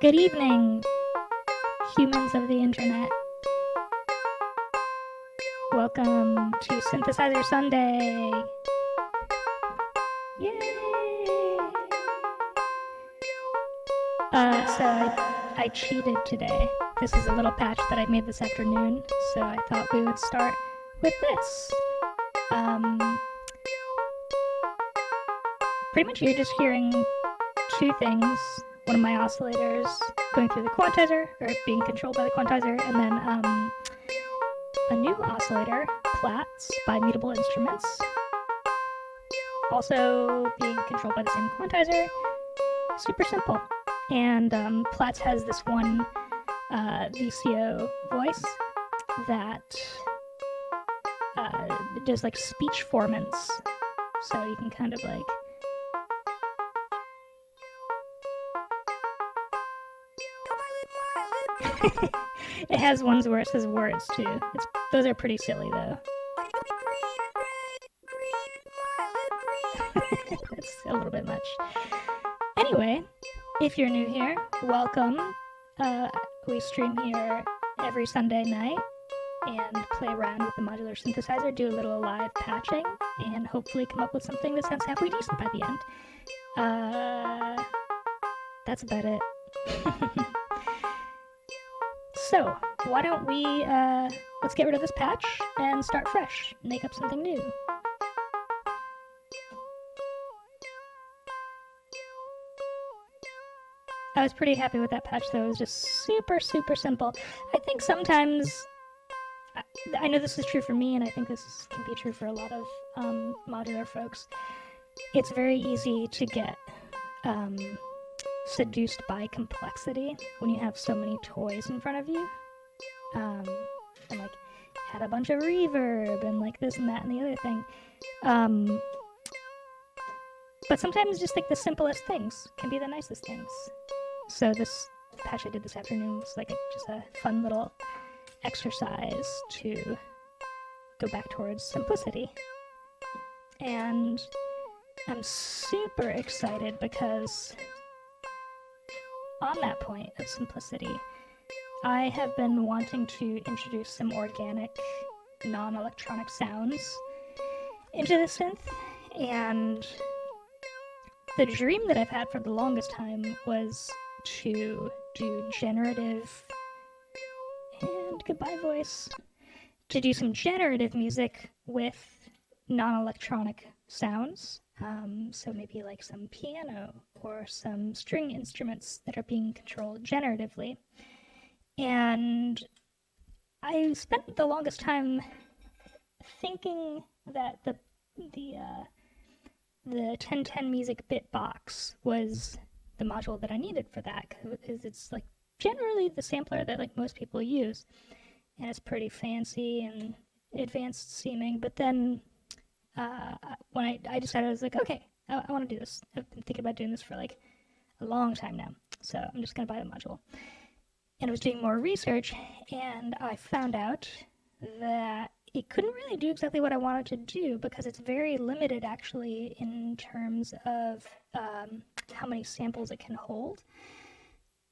Good evening, humans of the internet. Welcome to Synthesizer Sunday. Yay! So I cheated today. This is a little patch that I made this afternoon, so I thought we would start with this. Pretty much you're just hearing two things. One of my oscillators going through the quantizer, or being controlled by the quantizer, and then a new oscillator, Platts, by Mutable Instruments, also being controlled by the same quantizer. Super simple. And Platts has this one VCO voice that does like speech formants, so you can kind of like it has ones where it says words too. Those are pretty silly though. That's a little bit much. Anyway, if you're new here, welcome. We stream here every Sunday night and play around with the modular synthesizer, do a little live patching, and hopefully come up with something that sounds halfway decent by the end. That's about it. So, why don't we, let's get rid of this patch and start fresh, make up something new. I was pretty happy with that patch though. It was just super, super simple. I think sometimes, I know this is true for me, and I think this can be true for a lot of modular folks. It's very easy to get seduced by complexity when you have so many toys in front of you, and like had a bunch of reverb and like this and that and the other thing. But sometimes just like the simplest things can be the nicest things. So this patch I did this afternoon was like just a fun little exercise to go back towards simplicity. And I'm super excited because on that point of simplicity, I have been wanting to introduce some organic, non-electronic sounds into the synth, and the dream that I've had for the longest time was to do generative, and goodbye voice, to do some generative music with non-electronic sounds. So maybe like some piano or some string instruments that are being controlled generatively. And I spent the longest time thinking that the 1010 Music Bitbox was the module that I needed for that, because it's like generally the sampler that like most people use, and it's pretty fancy and advanced seeming. But then when I decided, I was like, okay, I want to do this. I've been thinking about doing this for like a long time now, so I'm just going to buy the module. And I was doing more research, and I found out that it couldn't really do exactly what I wanted to do, because it's very limited actually in terms of how many samples it can hold.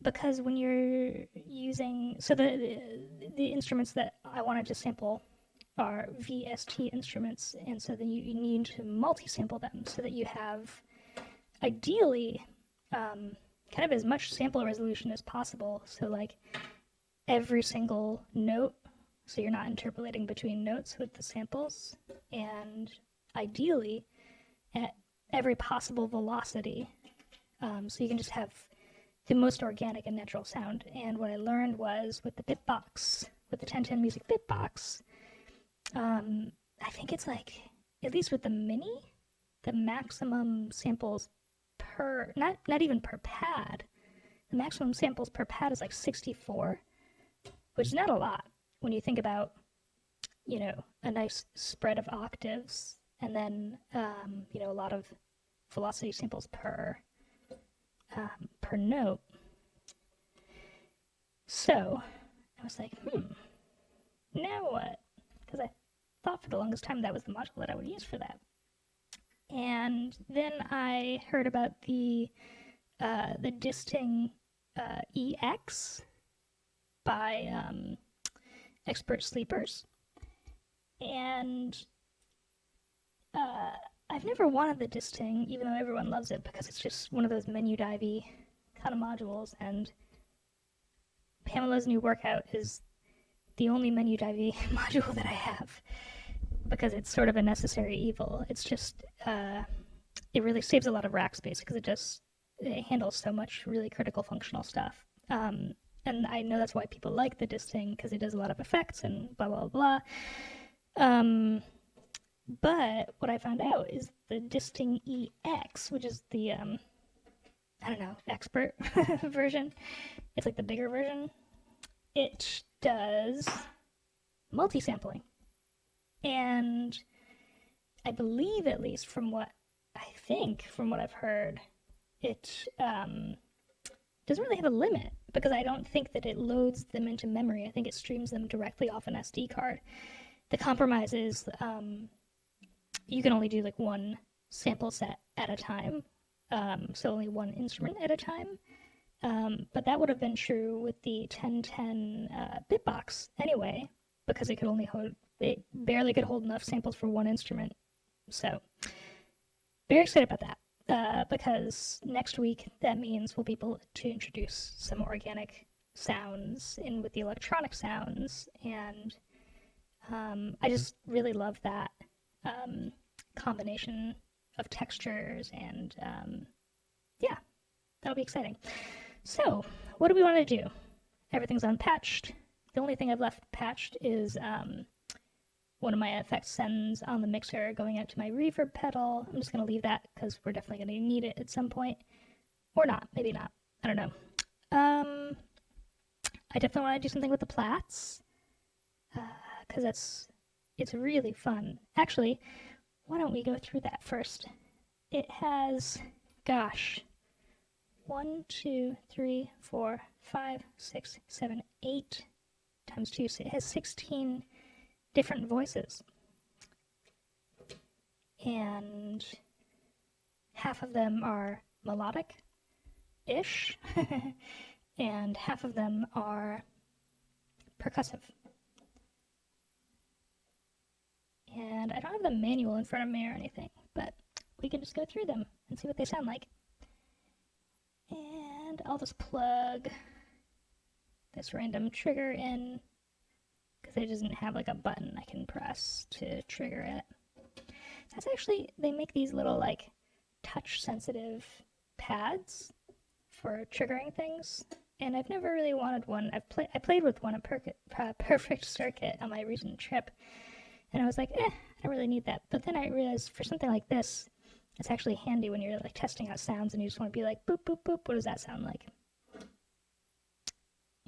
Because when you're using, so the instruments that I wanted to sample are VST instruments, and so then you need to multi-sample them so that you have, ideally, kind of as much sample resolution as possible. So like every single note, so you're not interpolating between notes with the samples, and ideally at every possible velocity, so you can just have the most organic and natural sound. And what I learned was with the Bitbox, with the 1010 Music Bitbox, I think it's like, at least with the Mini, the maximum samples per, not even per pad, the maximum samples per pad is like 64, which is not a lot when you think about, you know, a nice spread of octaves, and then, you know, a lot of velocity samples per note. So I was like, now what? Because I thought for the longest time that was the module that I would use for that. And then I heard about the disting EX by Expert Sleepers. And I've never wanted the Disting, even though everyone loves it, because it's just one of those menu divey kind of modules. And Pamela's New Workout is the only menu divey module that I have, because it's sort of a necessary evil. It's just, it really saves a lot of rack space because it handles so much really critical functional stuff. And I know that's why people like the Disting, because it does a lot of effects and blah, blah, blah. But what I found out is the Disting EX, which is the, I don't know, expert version. It's like the bigger version. It does multi-sampling. And I believe, at least from what I've heard, it doesn't really have a limit, because I don't think that it loads them into memory. I think it streams them directly off an SD card. The compromise is you can only do like one sample set at a time, so only one instrument at a time. But that would have been true with the 1010 Bitbox anyway, because it barely could hold enough samples for one instrument. So, very excited about that, because next week that means we'll be able to introduce some organic sounds in with the electronic sounds, and I just really love that combination of textures, and yeah, that'll be exciting. So, what do we want to do? Everything's unpatched. The only thing I've left patched is one of my effects sends on the mixer going out to my reverb pedal. I'm just going to leave that because we're definitely going to need it at some point. Or not, maybe not. I don't know. I definitely want to do something with the plats, because it's really fun. Actually, why don't we go through that first? It has, gosh, 1, 2, 3, 4, 5, 6, 7, 8 times 2. So it has 16 different voices. And half of them are melodic-ish, and half of them are percussive. And I don't have the manual in front of me or anything, but we can just go through them and see what they sound like. And I'll just plug this random trigger in, because it doesn't have like a button I can press to trigger it. That's actually, they make these little like touch sensitive pads for triggering things, and I've never really wanted one. I played with one at Perfect Circuit on my recent trip, and I was like, I don't really need that. But then I realized for something like this, it's actually handy when you're like testing out sounds and you just want to be like, boop, boop, boop, what does that sound like?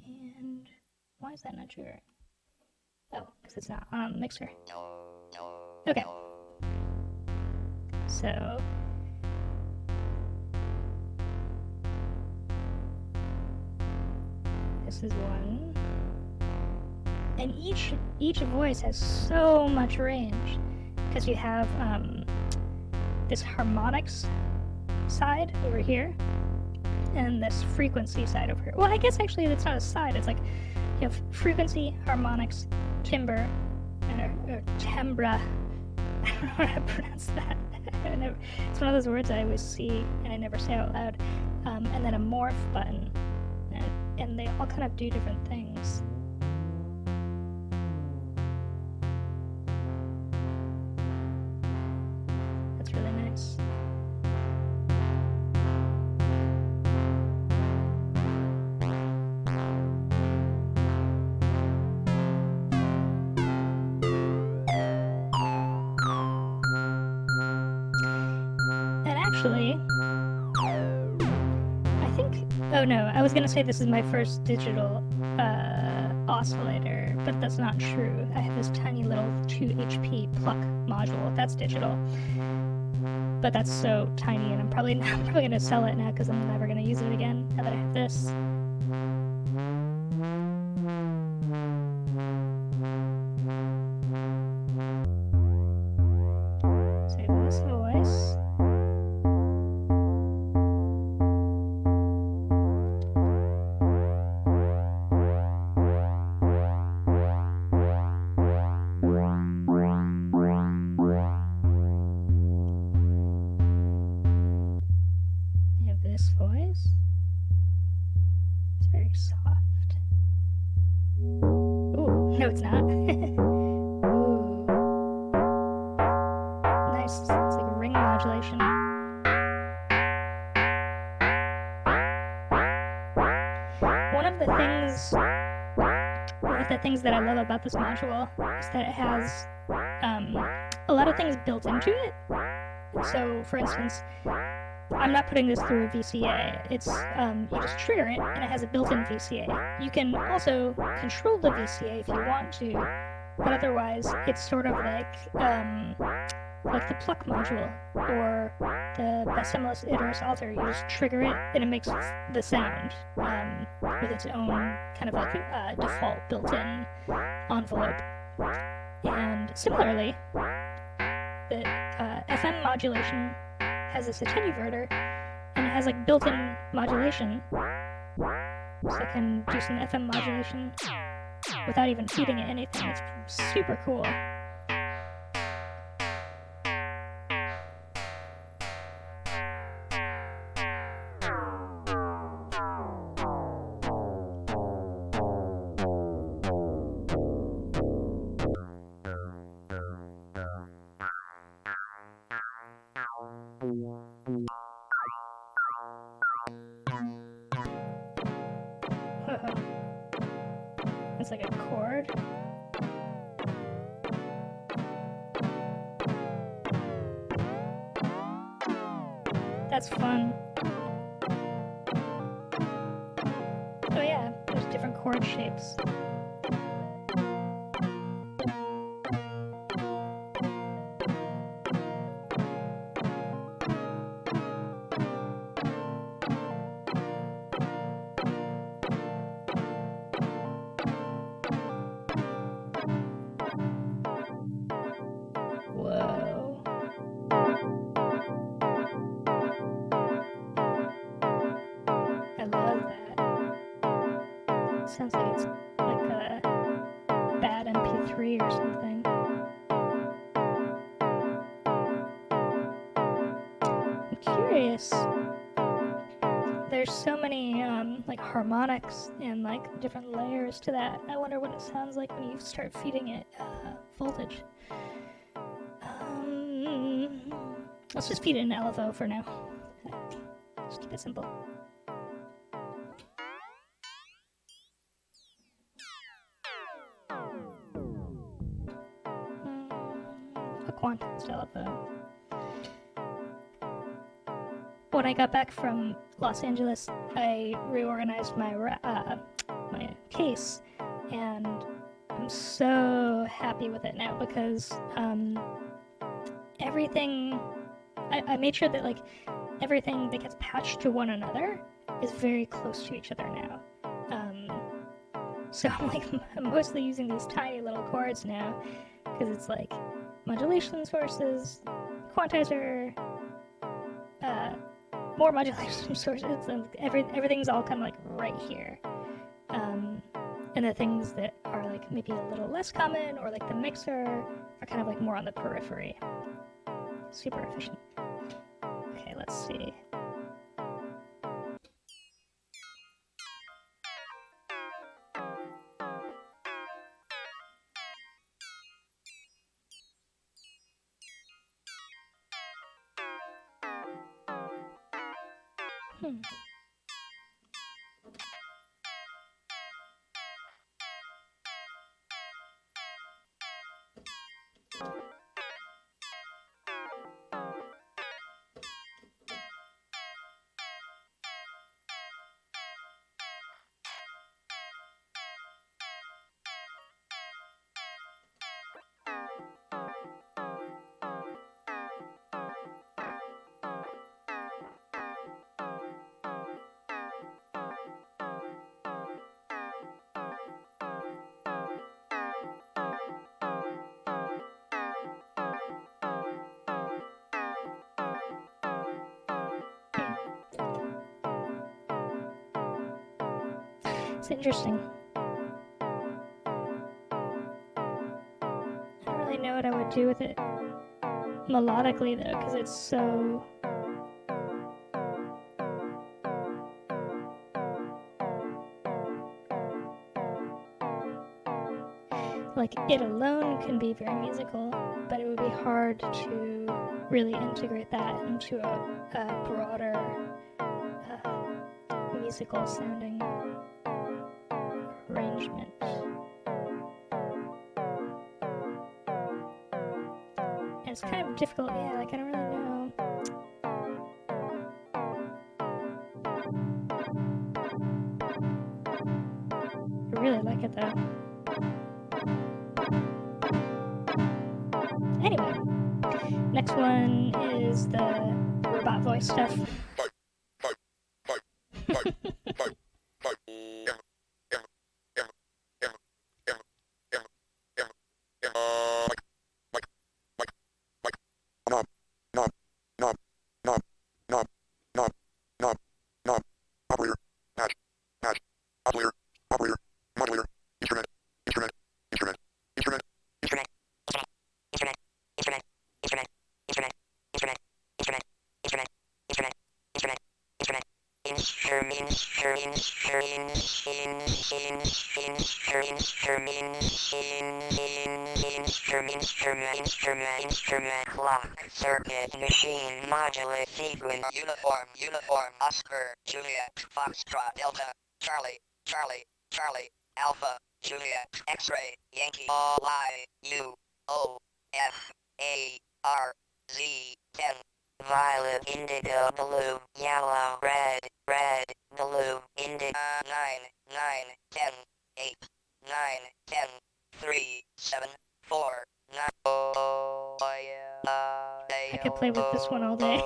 And why is that not triggering? Oh, because it's not on the mixer. Okay. So this is one. And each voice has so much range, because you have this harmonics side over here and this frequency side over here. Well, I guess actually it's not a side, it's like you have frequency, harmonics, timbre, or timbra. I don't know how to pronounce that. It's one of those words I always see and I never say out loud. And then a morph button, and they all kind of do different things. That's really nice. And actually, I think, oh no, I was gonna say this is my first digital oscillator, but that's not true. I have this tiny little 2 HP pluck module. That's digital, but that's so tiny, and I'm probably gonna sell it now because I'm never gonna use it again now that I have this. So this voice. very soft. Ooh, no, it's not. Ooh. Nice. It's like ring modulation. One of the things that I love about this module is that it has a lot of things built into it. So, for instance, I'm not putting this through a VCA. It's you just trigger it, and it has a built-in VCA. You can also control the VCA if you want to, but otherwise, it's sort of like the pluck module or the Bessemelis Iteris Alter. You just trigger it, and it makes the sound with its own kind of like default built-in envelope. And similarly, the FM modulation has this attenuverter, and it has like built-in modulation, so I can do some FM modulation without even feeding it anything. It's super cool. It's like a chord. That's fun. Oh yeah, there's different chord shapes. Whoa. I love that. Sounds like it's like a bad MP3 or something. I'm curious. There's so many like harmonics and like different layers to that. I wonder what it sounds like when you start feeding it voltage. Let's just feed it an LFO for now. Just keep it simple. A quantized LFO. When I got back from Los Angeles, I reorganized my my case, and I'm so happy with it now because everything. I made sure that like everything that gets patched to one another is very close to each other now. So I'm mostly using these tiny little chords now because it's like modulation sources, quantizer, more modulation sources, and everything's all kind of like right here. And the things that are like maybe a little less common or like the mixer are kind of like more on the periphery. Super efficient. Okay, let's see. It's interesting. I don't really know what I would do with it melodically though, because it's so... like, it alone can be very musical, but it would be hard to really integrate that into a broader musical sounding arrangement. And it's kind of difficult, yeah, like I don't really know. I really like it though. Anyway, next one is the robot voice stuff. Instrument, clock, circuit, machine, modulate, sequence, uniform, Oscar, Juliet, Foxtrot, Delta, Charlie, Alpha, Juliet, X-ray, Yankee, Y-U-O-F-A-R-Z, 10. Violet, indigo, blue, yellow, red, blue, indigo, 9, 10, 8, 9, 10, 3, 7, 4, 9. I could play with this one all day.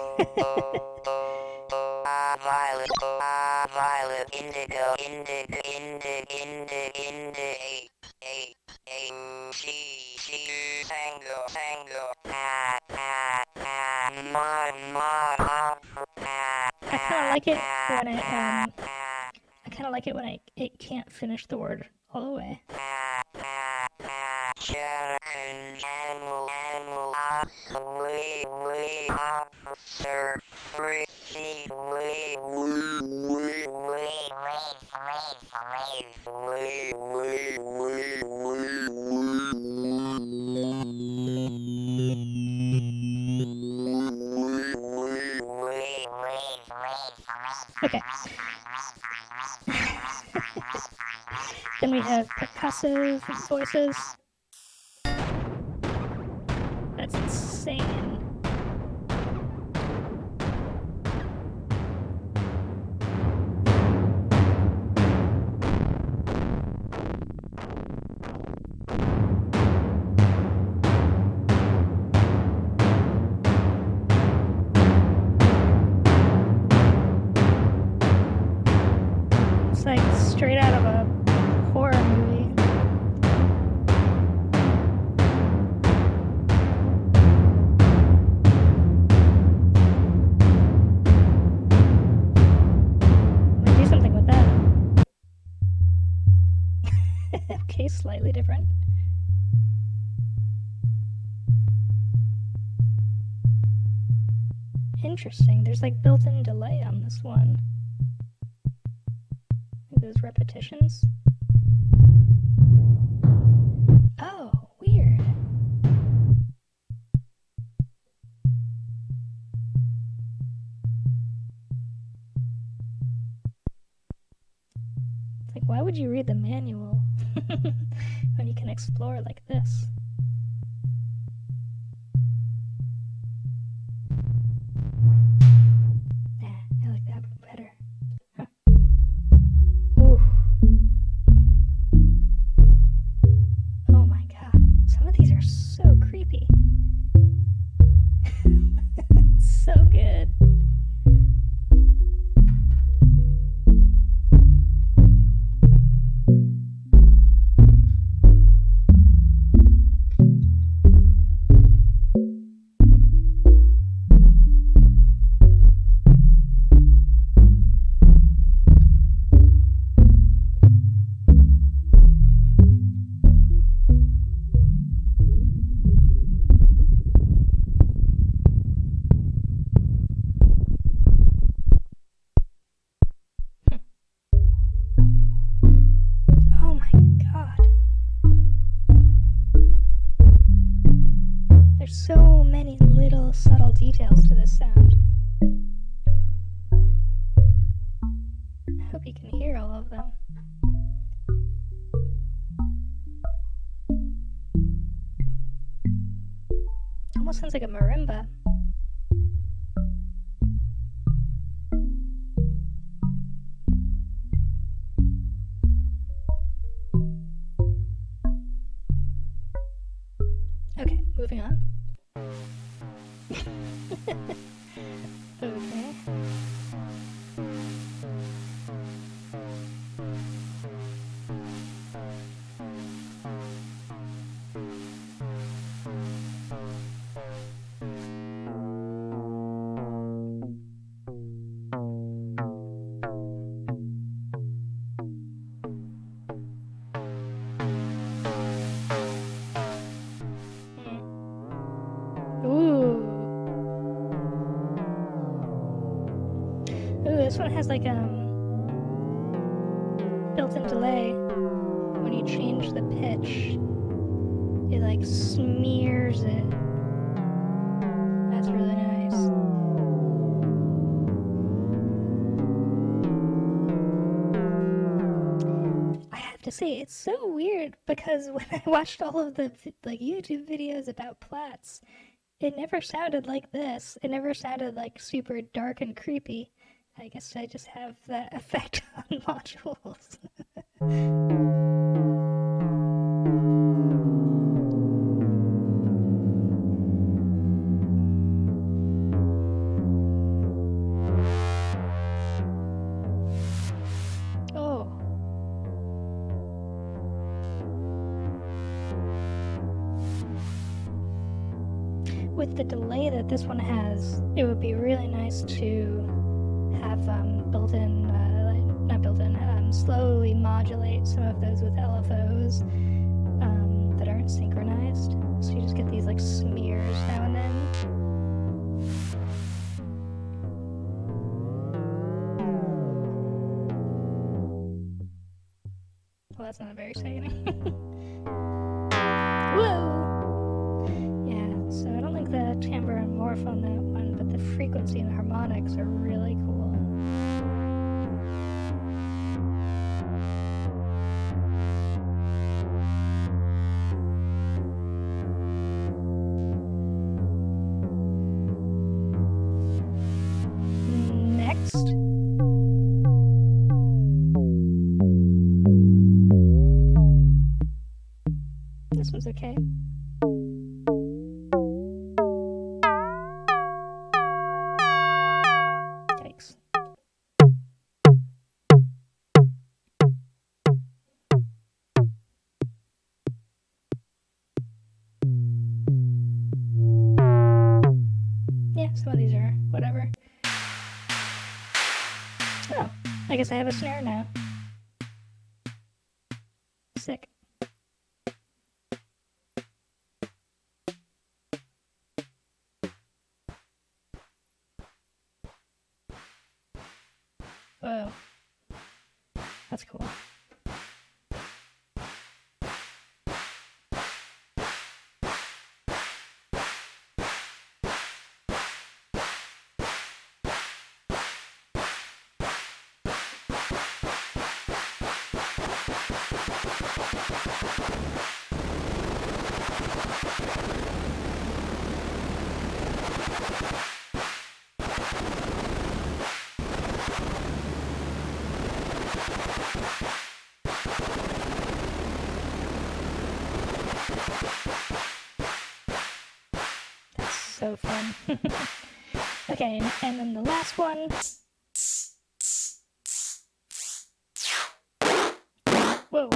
Violet, indigo, 8, tango, I kind of like it when it can't finish the word all the way. Okay. Then we have percussive voices. That's insane. It's like straight out of a horror movie. Do something with that. Okay, slightly different. Interesting. There's like built-in delay on this one. Those repetitions. Oh, weird. It's like, why would you read the manual when you can explore like this? I like that better. Huh. Ooh. Oh my god. Some of these are so creepy. So good. so many little subtle details to this sound. I hope you can hear all of them. Almost sounds like a marimba. Okay, moving on. Okay. Ooh, this one has like built-in delay. When you change the pitch, it like smears it. That's really nice. I have to say, it's so weird because when I watched all of the like YouTube videos about Platts, it never sounded like this. It never sounded like super dark and creepy. I guess I just have that effect on modules. Oh. With the delay that this one has, it would be really nice to have built-in, not built-in, slowly modulate some of those with LFOs that aren't synchronized. So you just get these like smears now and then. Well, that's not very exciting. Whoa! Yeah, so I don't like the timbre and morph on that one, but the frequency and the harmonics are really cool. Next. This one's okay. Yikes. Yeah, some of these are whatever. Oh, I guess I have a snare now. Sick. Whoa. That's cool. So fun. Okay, and then the last one. Whoa.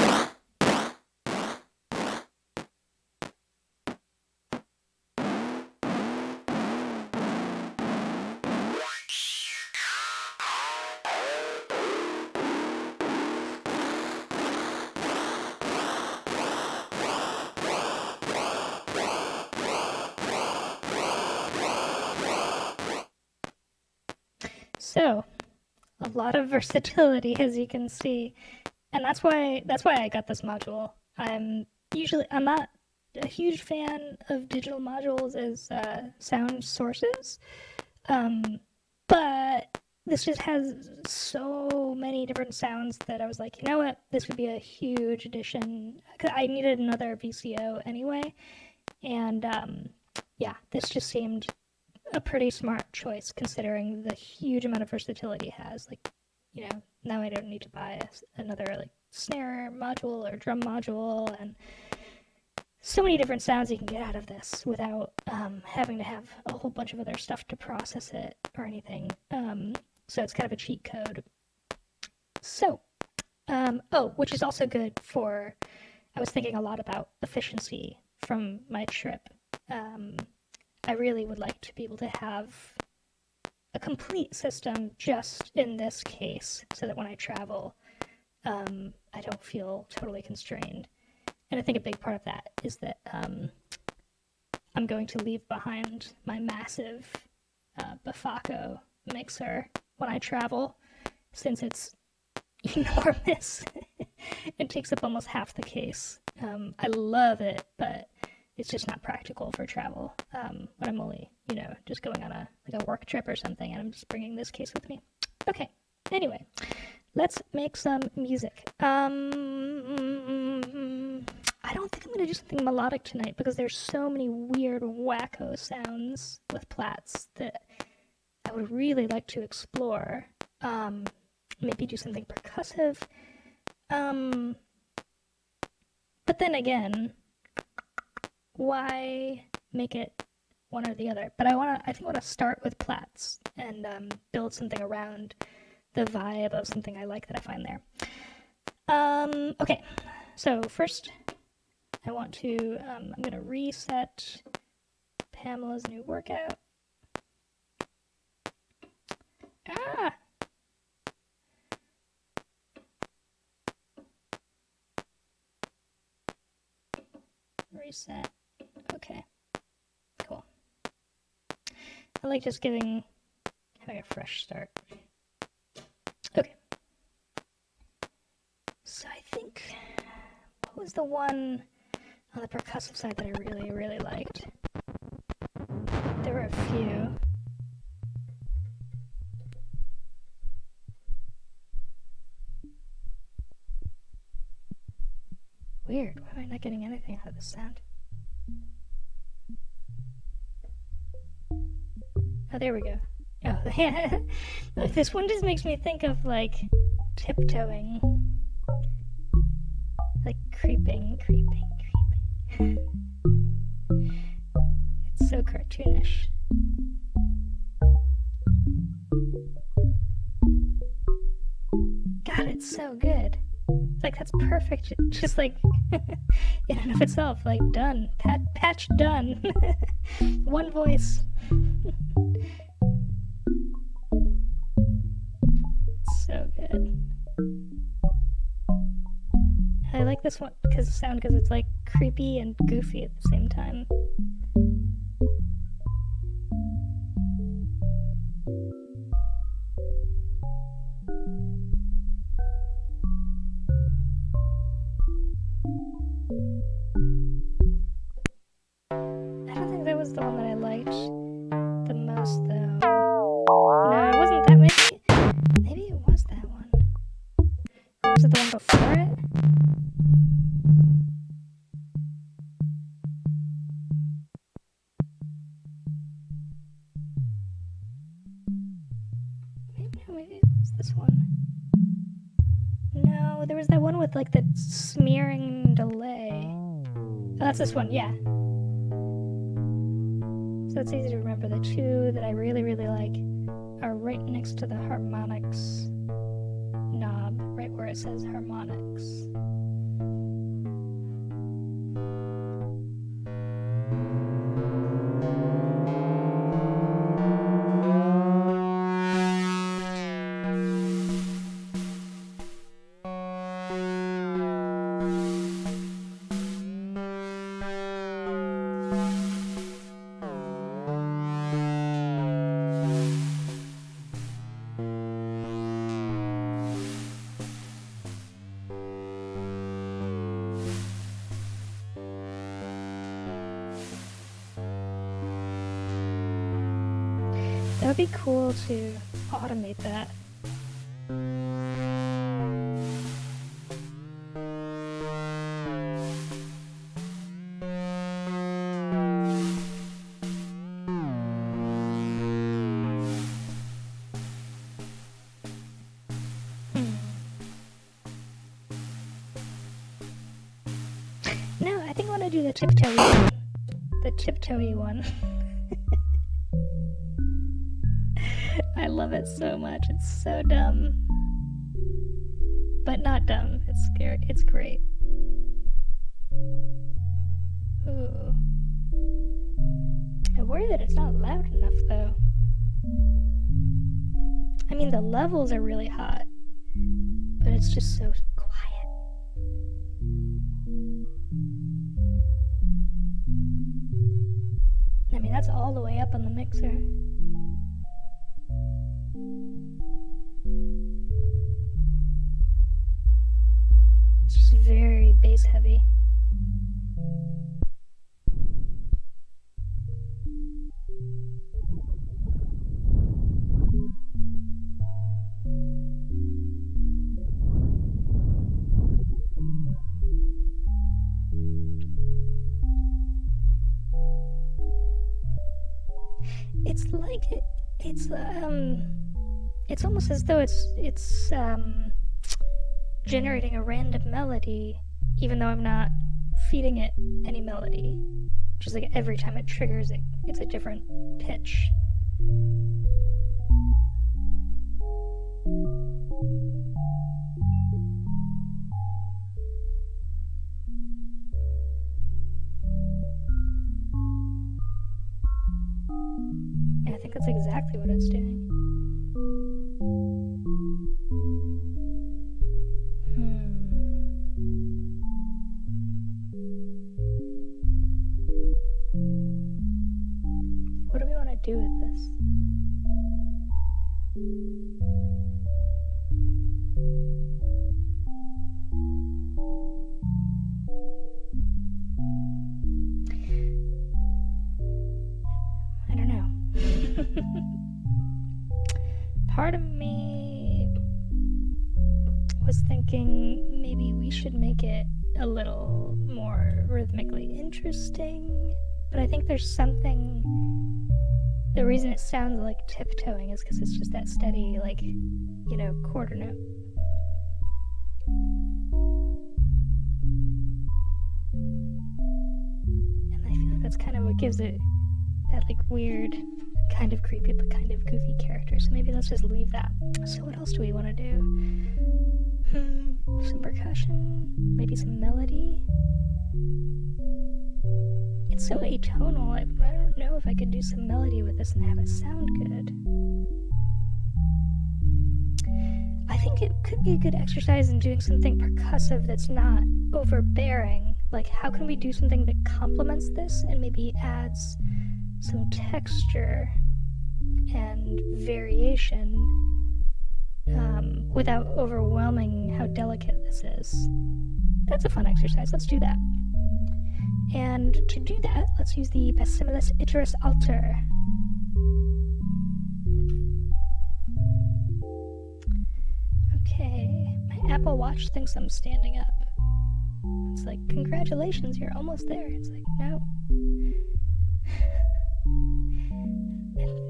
So, a lot of versatility, as you can see, and that's why I got this module. I'm not a huge fan of digital modules as sound sources, but this just has so many different sounds that I was like, you know what, this would be a huge addition. 'Cause I needed another VCO anyway, and yeah, this just seemed a pretty smart choice considering the huge amount of versatility it has. Like, you know, now I don't need to buy another like snare module or drum module, and so many different sounds you can get out of this without having to have a whole bunch of other stuff to process it or anything. So it's kind of a cheat code. So, oh, which is also good for, I was thinking a lot about efficiency from my trip. I really would like to be able to have a complete system just in this case so that when I travel, I don't feel totally constrained. And I think a big part of that is that I'm going to leave behind my massive Bafaco mixer when I travel, since it's enormous. It takes up almost half the case. I love it, but it's just not practical for travel when I'm only, you know, just going on a work trip or something, and I'm just bringing this case with me. Okay. Anyway, let's make some music. I don't think I'm going to do something melodic tonight because there's so many weird wacko sounds with plats that I would really like to explore. Maybe do something percussive. But then again, why make it one or the other? But I think I want to start with plats and build something around the vibe of something I like that I find there. Okay, so first I want to, I'm going to reset Pamela's new workout. Ah! Reset. Okay, cool. I like just having a fresh start. Okay. So I think, what was the one on the percussive side that I really, really liked? There were a few. Weird, why am I not getting anything out of this sound? Oh, there we go. Oh, yeah. This one just makes me think of, like, tiptoeing. Like, creeping. It's so cartoonish. God, it's so good. Like, that's perfect. Just like, in and of itself, like, done. Patch done. One voice. It's so good. I like this one because it's like creepy and goofy at the same time. I don't think that was the one that I liked the most, though. No, it wasn't that. Maybe it was that one. Or was it the one before it? Maybe it was this one. No, there was that one with like the smearing delay. Oh, that's this one, yeah. So it's easy to remember. The two that I really, really like are right next to the harmonics knob, right where it says harmonics. would be cool to automate that. No, I think I want to do the tiptoey one. The tiptoey one. I love it so much. It's so dumb. But not dumb. It's scary. It's great. Ooh. I worry that it's not loud enough, though. I mean, the levels are really hot, but it's just so quiet. I mean, that's all the way up on the mixer. It's just very bass heavy. It's like it's almost as though it's generating a random melody, even though I'm not feeding it any melody. Just like every time it triggers it, it's a different pitch. And I think that's exactly what it's doing. What do we want to do with this? I don't know. Part of me was thinking maybe we should make it a little more rhythmically interesting, but I think there's something. The reason it sounds like tiptoeing is because it's just that steady, like, you know, quarter note. And I feel like that's kind of what gives it that, like, weird, kind of creepy but kind of goofy character. So maybe let's just leave that. So what else do we want to do? Some percussion, maybe some melody. It's so atonal. I don't know if I could do some melody with this and have it sound good. I think it could be a good exercise in doing something percussive that's not overbearing. Like, how can we do something that complements this and maybe adds some texture and variation without overwhelming how delicate this is? That's a fun exercise. Let's do that. And to do that, let's use the Bassimilis Iterus Alter. Okay, my Apple Watch thinks I'm standing up. It's like, congratulations, you're almost there. It's like, no.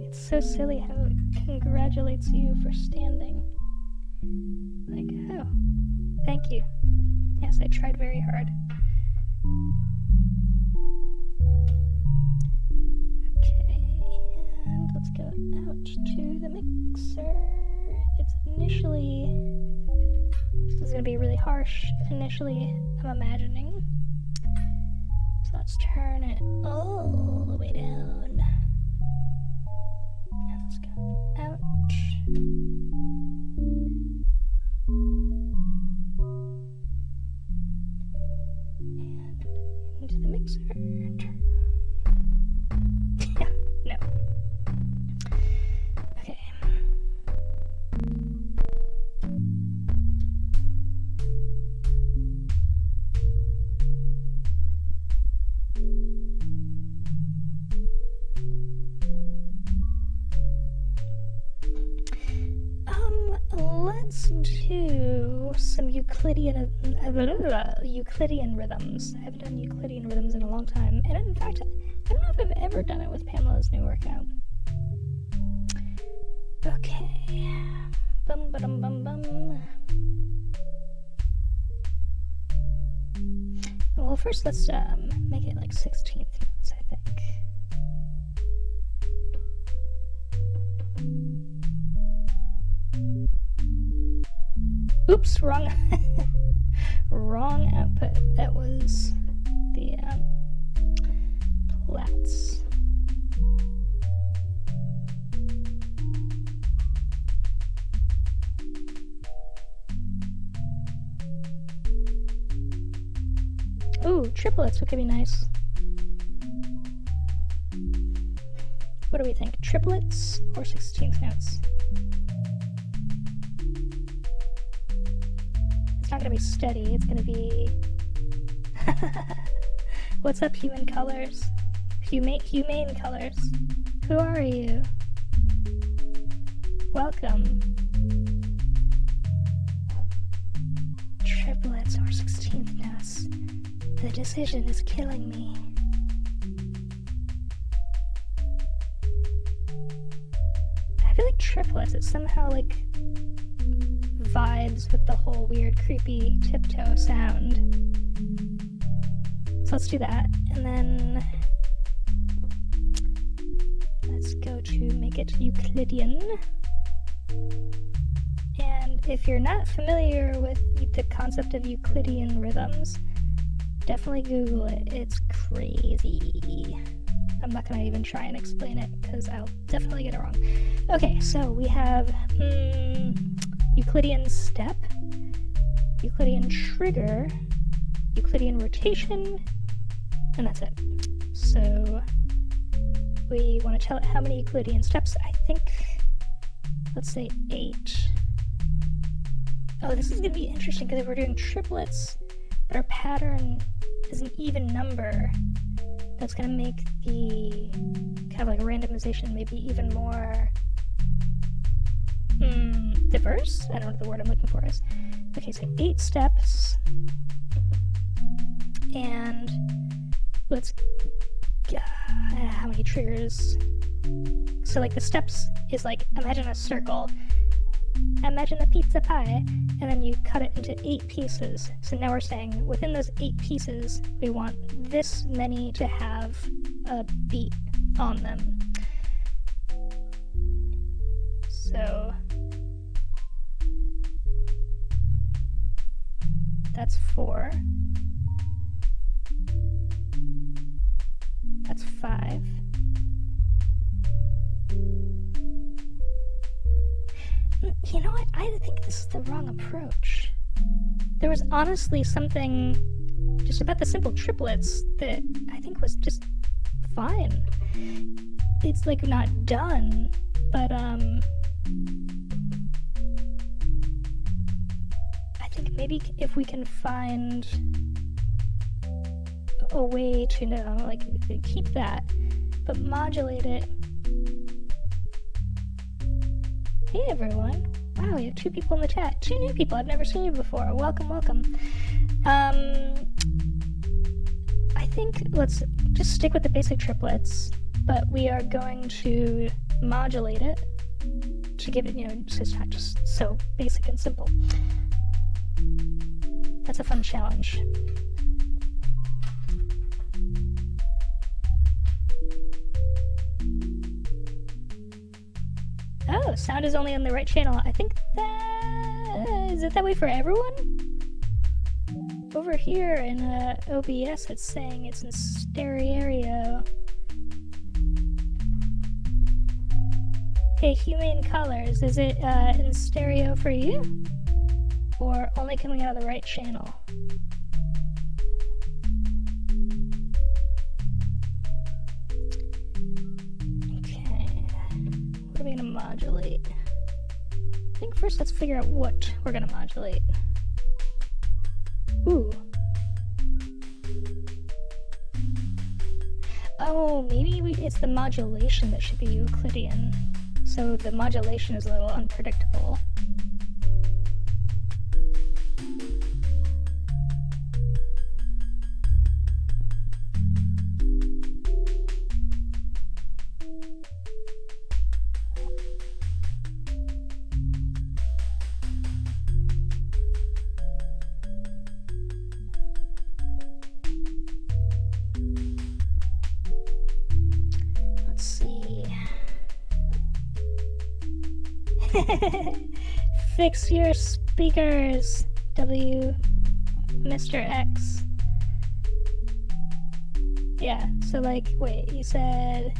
It's so silly how it congratulates you for standing. Like, oh, thank you. Yes, I tried very hard. Okay, and let's go out to the mixer. It's initially, this is going to be really harsh. Initially, I'm imagining. So let's turn it all the way down. And let's go out. And into the mixer. Yeah, no. Okay. listen to some Euclidean rhythms. I haven't done Euclidean rhythms in a long time, and in fact, I don't know if I've ever done it with Pamela's new workout. Okay. Bum bum bum bum. Well, first let's make it like 16th notes, I think. Oops, wrong wrong output. That was the plats. Ooh, triplets could be nice. What do we think? Triplets or 16th notes? It's not gonna be steady, it's gonna be... What's up, human colors? Humane colors. Who are you? Welcome. Triplets or 16th notes? The decision is killing me. I feel like triplets, it somehow like vibes with the whole weird creepy tiptoe sound. So let's do that, and then let's go to make it Euclidean. And if you're not familiar with the concept of Euclidean rhythms, definitely Google it. It's crazy. I'm not gonna even try and explain it because I'll definitely get it wrong. Okay, so we have Euclidean step, Euclidean trigger, Euclidean rotation, and that's it. So we want to tell it how many Euclidean steps. I think, let's say 8. Oh, this is going to be interesting because if we're doing triplets, but our pattern is an even number, that's going to make the kind of like randomization maybe even more diverse? I don't know what the word I'm looking for is. Okay, so 8 steps, and let's how many triggers? So like the steps is like, imagine a circle, imagine a pizza pie, and then you cut it into 8 pieces. So now we're saying within those 8 pieces we want this many to have a beat on them. So that's 4. That's 5. You know what? I think this is the wrong approach. There was honestly something just about the simple triplets that I think was just fine. It's like not done, but I think maybe if we can find a way to like keep that, but modulate it. Hey everyone! Wow, we have 2 people in the chat. 2 new people. I've never seen you before. Welcome, welcome. I think let's just stick with the basic triplets, but we are going to modulate it to give it, so it's not just so basic and simple. That's a fun challenge. Oh, sound is only on the right channel. I think is it that way for everyone? Over here in OBS, it's saying it's in stereo. Hey, Humane Colors, is it in stereo for you? Or only coming out of the right channel? What are we going to modulate? I think first let's figure out what we're going to modulate. Ooh. Oh, maybe it's the modulation that should be Euclidean. So the modulation is a little unpredictable. Fix your speakers, Mr. X. Yeah, so like, wait, you said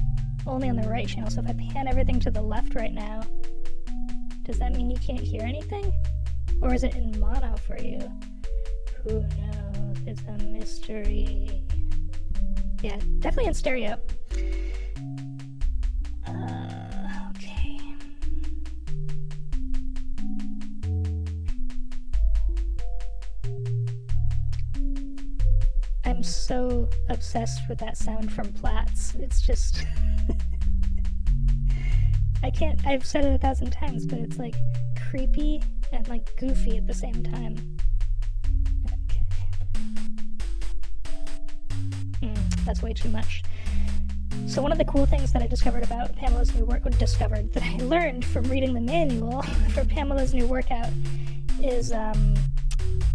only on the right channel, so if I pan everything to the left right now, does that mean you can't hear anything? Or is it in mono for you? Who knows? It's a mystery. Yeah, definitely in stereo. Okay. I'm so obsessed with that sound from Platts. It's just... I've said it 1,000 times, but it's like creepy and like goofy at the same time. Okay. That's way too much. So one of the cool things that I discovered about Pamela's new that I learned from reading the manual for Pamela's new workout is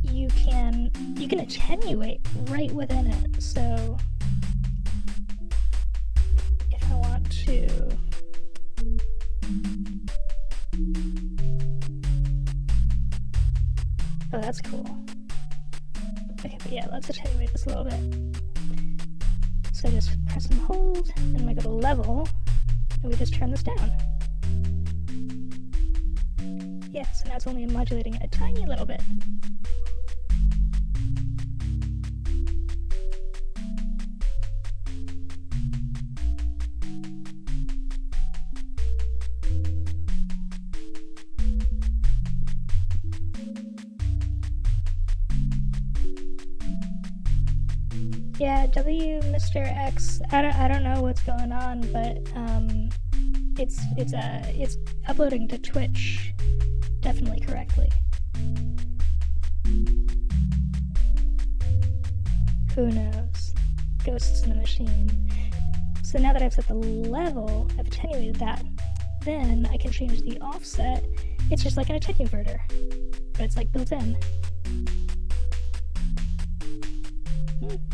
you can attenuate right within it. So if I want to oh, that's cool. Okay, but yeah, let's attenuate this a little bit. So just press and hold, and we go to level, and we just turn this down. Yeah, so now it's only modulating it a tiny little bit. Yeah, Mr. X. I don't know what's going on, but it's uploading to Twitch definitely correctly. Who knows? Ghosts in the machine. So now that I've set the level, I've attenuated that. Then I can change the offset. It's just like an attenuverter, but it's like built in.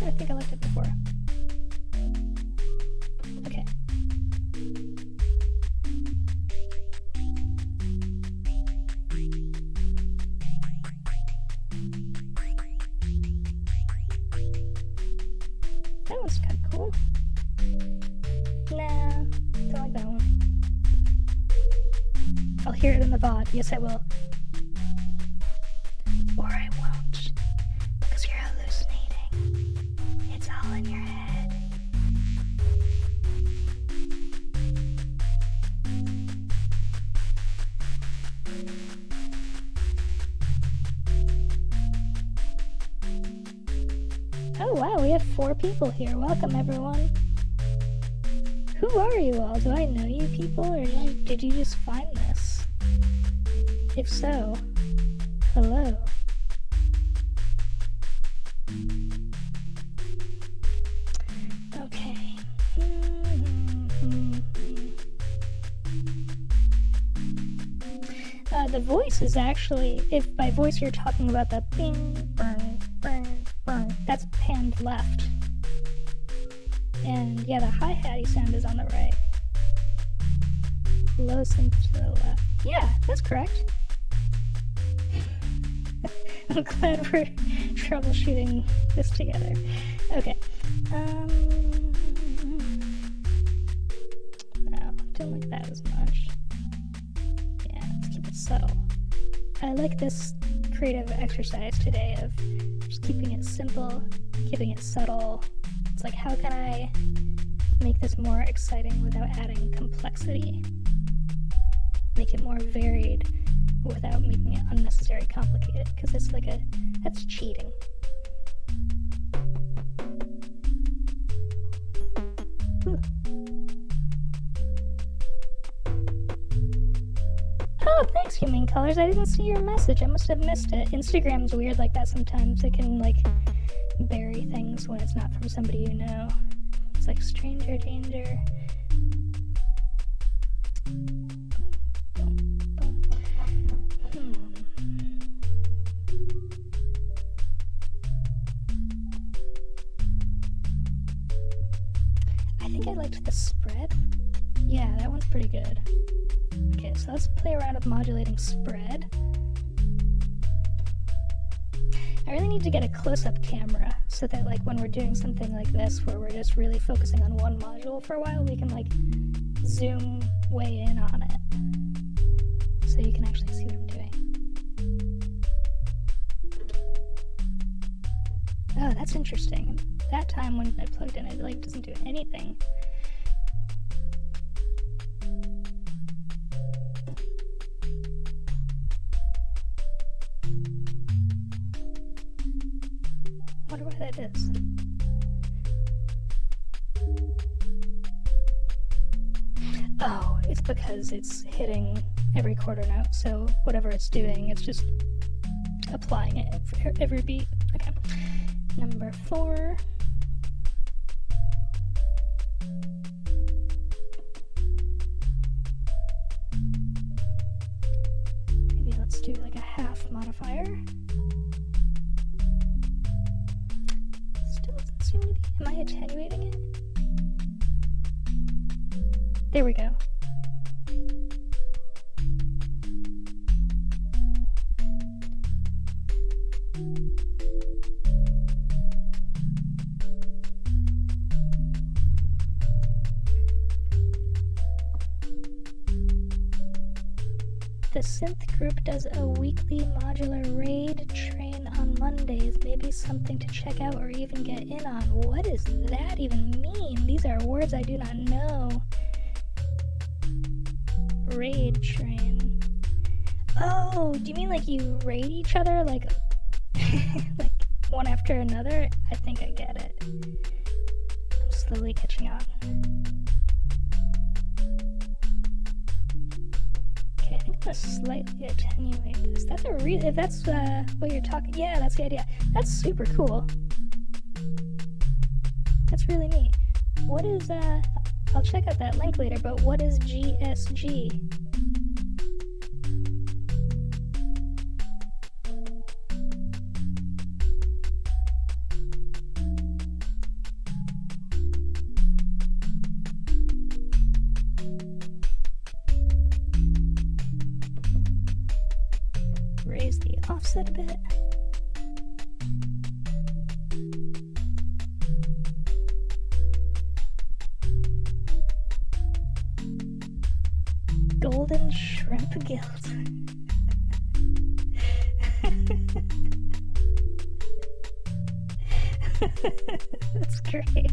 I think I liked it before. Okay. That one's kind of cool. Nah, don't like that one. I'll hear it in the VOD. Yes, I will. Or I won't. Because you're hallucinating. It's all in your head. Oh wow, we have 4 people here. Welcome everyone. Who are you all? Do I know you people, or did you just find this? If so, hello. Okay. The voice is actually, if by voice you're talking about the bing, burn, burn, burn, that's panned left. And yeah, the hi-hatty sound is on the right. Low synth to the left. Yeah, that's correct. I'm glad we're troubleshooting this together. Okay. No, don't like that as much. Yeah, let's keep it subtle. I like this creative exercise today of just keeping it simple, keeping it subtle. It's like, how can I make this more exciting without adding complexity? Make it more varied without making it unnecessarily complicated, because it's like that's cheating. Ooh. Oh, thanks, Human Colors. I didn't see your message. I must have missed it. Instagram's weird like that sometimes. It can, like, bury things when it's not from somebody you know. It's like stranger danger. I think I liked the spread Yeah, that one's pretty good. Okay, so let's play around with modulating spread. I really need to get a close-up camera so that like when we're doing something like this where we're just really focusing on one module for a while, we can like zoom way in on it so you can actually see what I'm doing. Oh, that's interesting. That time when I plugged in, it like doesn't do anything. I wonder why that is. Oh, it's because it's hitting every quarter note, so whatever it's doing, it's just applying it for every beat. Okay. Number 4. Maybe let's do like a half modifier. Still doesn't seem to be. Am I attenuating it? There we go. The synth group does a weekly modular raid train on Mondays. Maybe something to check out or even get in on. What does that even mean? These are words I do not know. Raid train. Oh, do you mean like you raid each other like like one after another? I think I get it. I'm slowly catching on. Okay, I think I'm gonna slightly attenuate this. That's a if that's what you're talking. Yeah, that's the idea. That's super cool. That's really neat. What is I'll check out that link later, but what is GSG? Raise the offset a bit. Golden Shrimp Guild. That's great.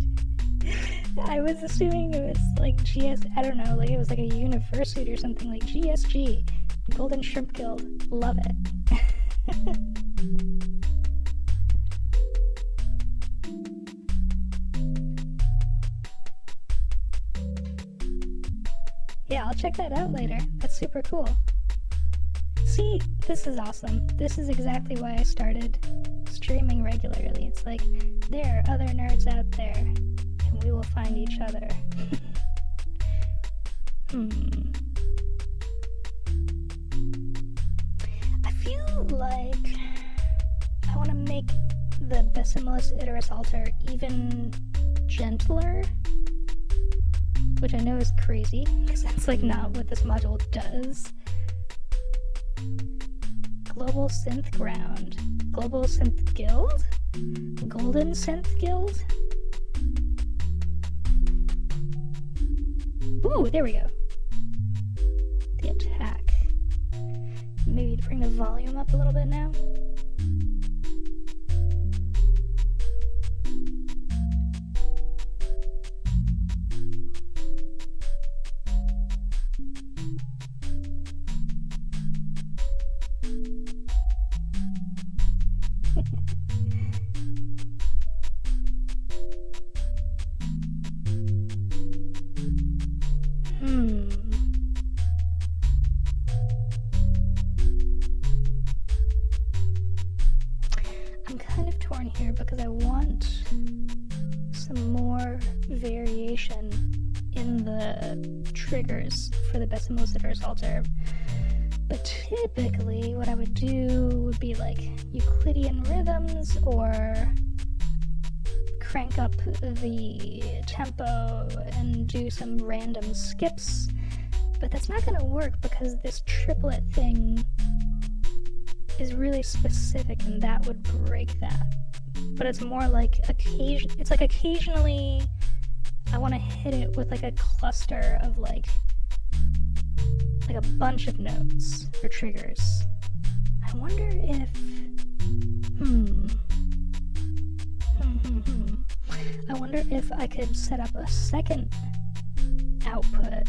I was assuming it was like I don't know, like it was like a university or something, like GSG. Golden Shrimp Guild. Love it. Yeah, I'll check that out later. That's super cool. See, this is awesome. This is exactly why I started streaming regularly. It's like, there are other nerds out there, and we will find each other. I feel like I want to make the Bessimilus Iteris altar even gentler, which I know is crazy, because that's like not what this module does. Global Synth Ground. Global Synth Guild? Golden Synth Guild? Ooh, there we go. The attack. Maybe to bring the volume up a little bit now. I'm kind of torn here because I want some more variation in the triggers for the Bessimilus Iteris altar. But typically what I would do would be like Euclidean rhythms or crank up the tempo and do some random skips, but that's not gonna work because this triplet thing is really specific and that would break that. But it's more like occasionally I want to hit it with like a cluster of like a bunch of notes or triggers. I wonder if I wonder if I could set up a second output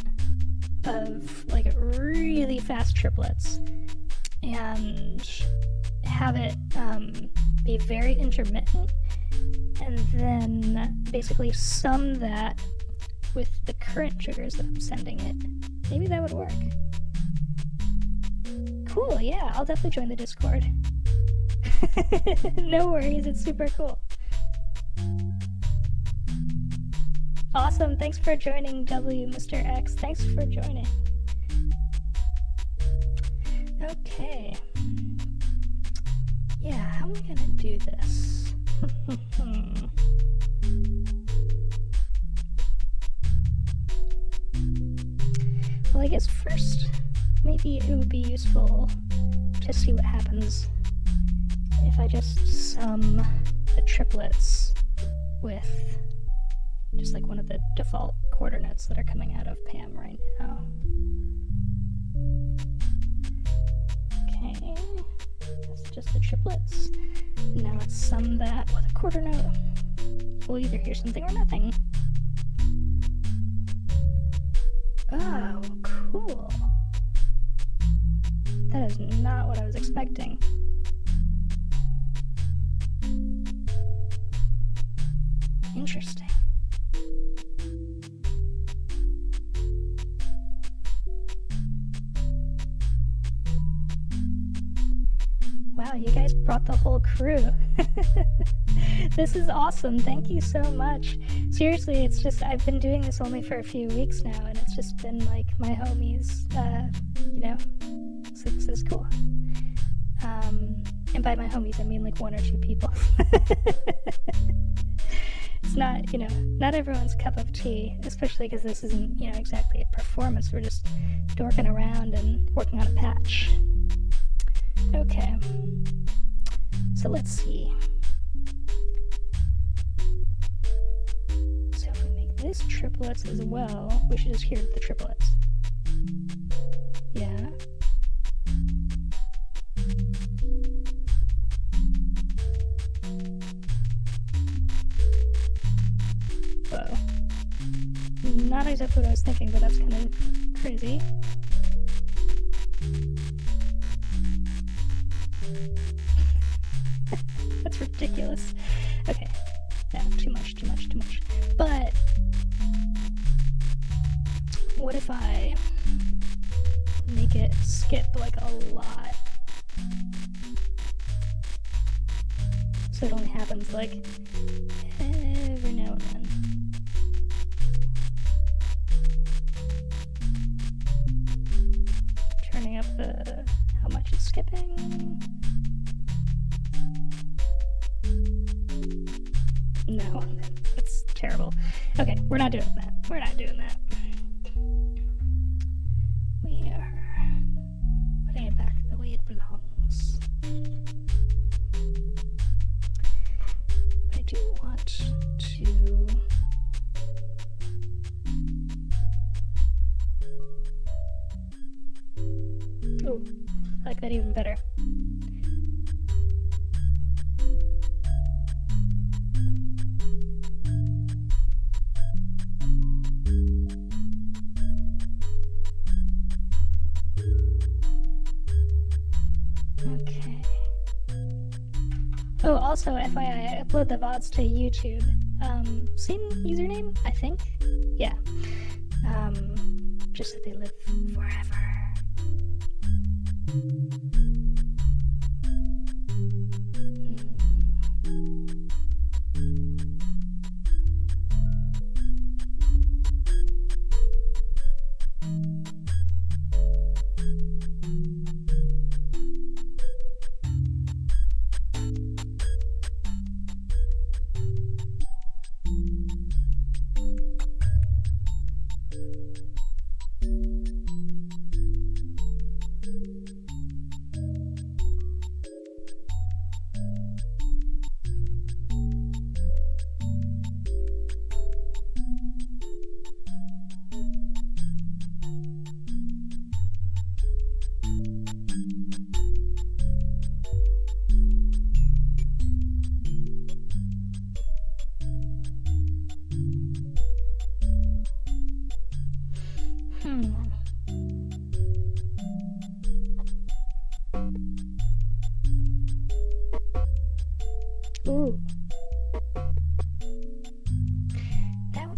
of like really fast triplets and have it be very intermittent, and then basically sum that with the current triggers that I'm sending it. Maybe that would work. Cool, yeah, I'll definitely join the Discord. No worries, it's super cool. Awesome, thanks for joining, Mr. X. Thanks for joining. Okay. Yeah, how am I gonna do this? Well, I guess first, maybe it would be useful to see what happens if I just sum the triplets with just like one of the default quarter notes that are coming out of Pam right now. Okay, that's just the triplets. And now let's sum that with a quarter note. We'll either hear something or nothing. Oh, cool. That is not what I was expecting. Interesting. Wow, you guys brought the whole crew. This is awesome. Thank you so much. Seriously, it's just, I've been doing this only for a few weeks now, and it's just been like my homies, you know, so this is cool. And by my homies, I mean like one or two people. It's not, you know, not everyone's cup of tea, especially because this isn't, you know, exactly a performance. We're just dorking around and working on a patch. Okay, so let's see. So if we make this triplets as well, we should just hear the triplets. Yeah. Whoa. Not exactly what I was thinking, but that's kind of crazy. That's ridiculous. Okay. No, too much. But what if I make it skip like a lot? So it only happens like every now and then. Turning up how much it's skipping. No, that's terrible. Okay, we're not doing that. We are putting it back the way it belongs. I do want to... Oh, I like that even better. Okay. Oh, also, FYI, I upload the VODs to YouTube. Same username, I think? Yeah. Just that they live forever.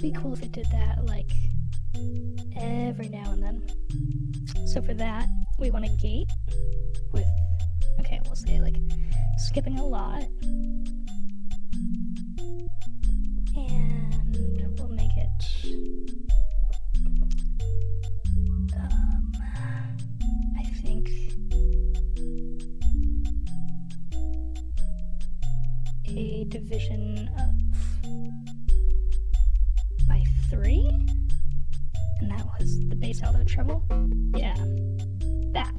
would be cool if it did that, like, every now and then. So for that, we want a gate with, okay, we'll say, like, skipping a lot. And we'll make it, I think, a division of by 3, and that was the bass alto treble. Yeah, that.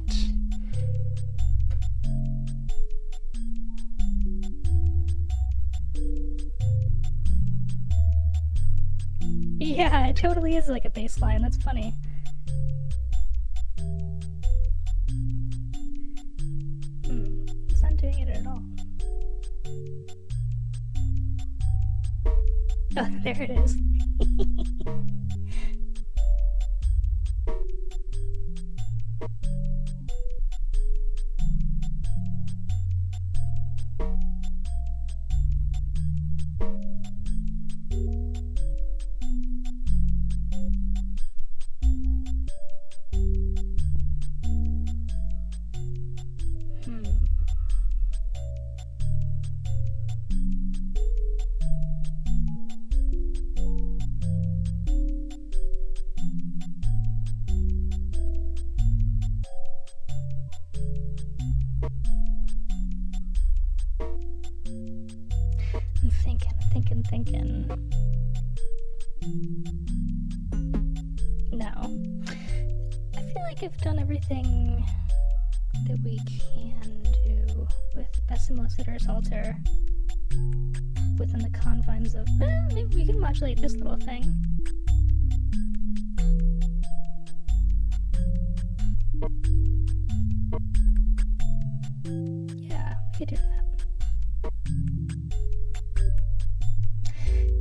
Yeah, it totally is like a bass line. That's funny. It's not doing it at all. Oh, there it is. I'm thinking. No. I feel like I've done everything that we can do with best and most hitters alter within the confines of, maybe we can modulate this little thing. Yeah, we could do that.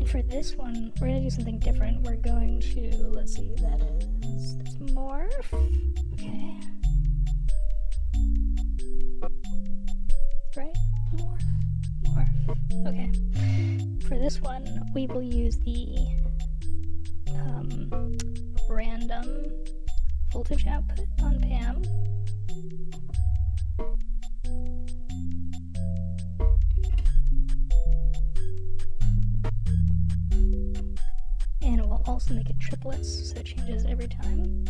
And for this one, we're going to do something different. We're going to, let's see, that's morph. Okay. Right? Morph. Okay. For this one, we will use the random voltage output on PAM. And it will also make it triplets, so it changes every time.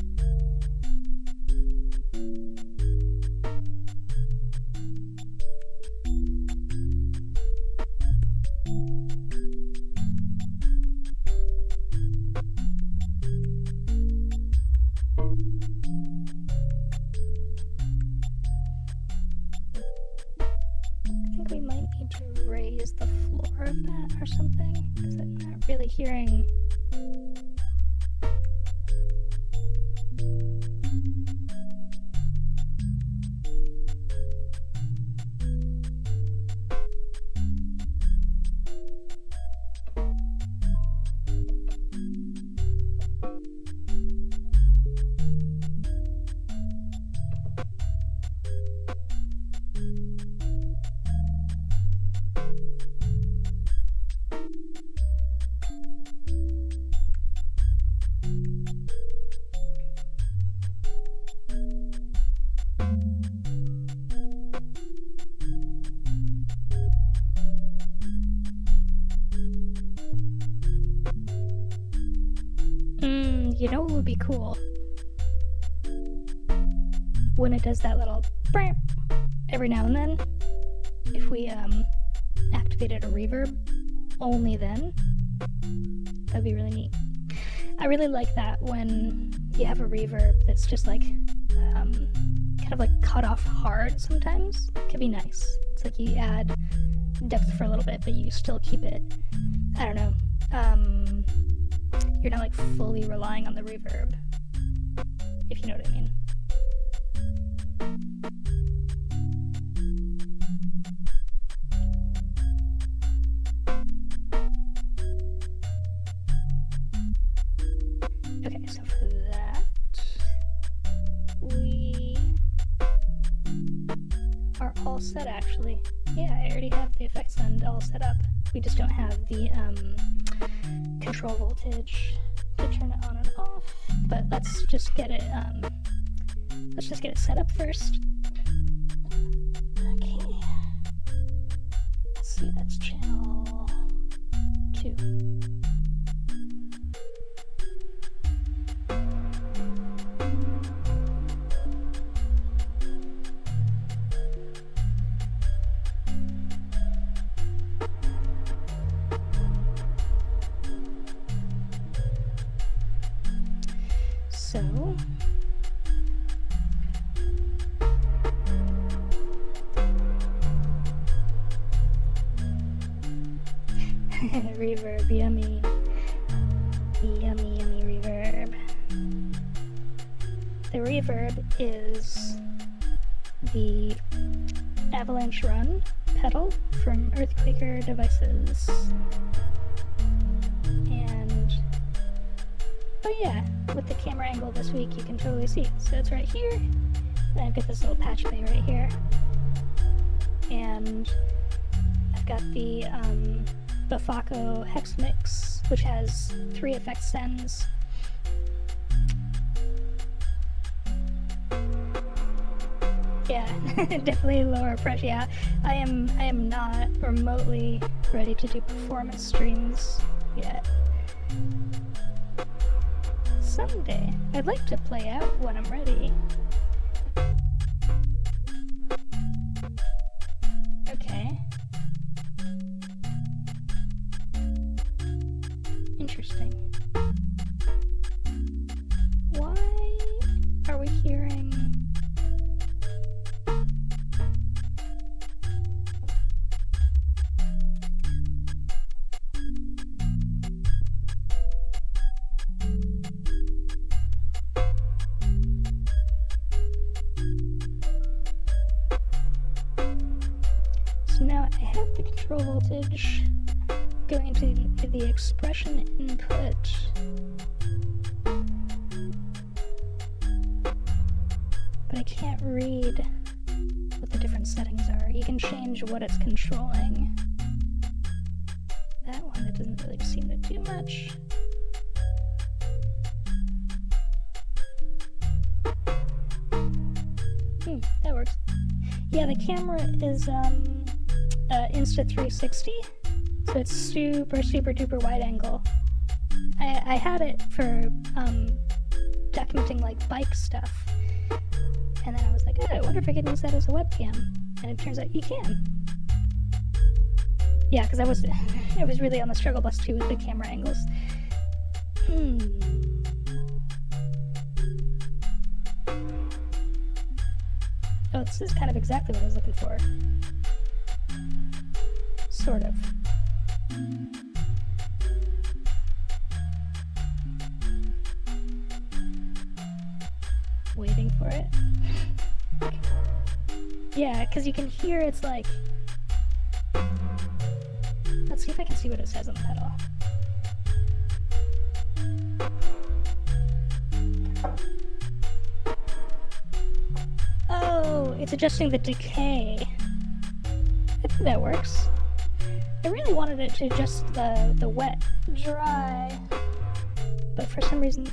Raise the floor of that or something, because I'm not really hearing. You know what would be cool? When it does that little brrrr every now and then, if we activated a reverb only then, that'd be really neat. I really like that when you have a reverb that's just like kind of like cut off hard sometimes. It can be nice. It's like you add depth for a little bit, but you still keep it, I don't know, you're not like fully relying on the reverb, if you know what I mean. Okay, so for that, we are all set actually. Yeah, I already have the effects end all set up. We just don't have the control voltage to turn it on and off. But let's just get it set up first. Okay. Let's see, that's channel 2. So reverb, yummy. Yummy, yummy reverb. The reverb is the Avalanche Run pedal from Earthquaker Devices. And oh yeah, with the camera angle this week you can totally see. So it's right here, and I've got this little patch bay right here. And I've got the Bafaco Hex Mix, which has 3 effect sends. Yeah, definitely lower pressure. Yeah, I am not remotely ready to do performance streams yet. Someday, I'd like to play out when I'm ready. Okay. Interesting. Why are we hearing... So now I have the control voltage going into the expression input. But I can't read what the different settings are. You can change what it's controlling. That one, it doesn't really seem to do much. That works. Yeah, the camera is Insta360, so it's super, super duper wide angle. I had it for documenting like bike stuff, and then I was like, oh, I wonder if I can use that as a webcam, and it turns out you can. Yeah, because I was really on the struggle bus too with the camera angles. Oh, this is kind of exactly what I was looking for. Sort of. Waiting for it. Yeah, because you can hear it's like... Let's see if I can see what it says on the pedal. Oh, it's adjusting the decay. I think that works. I really wanted it to adjust the wet, dry, but for some reason...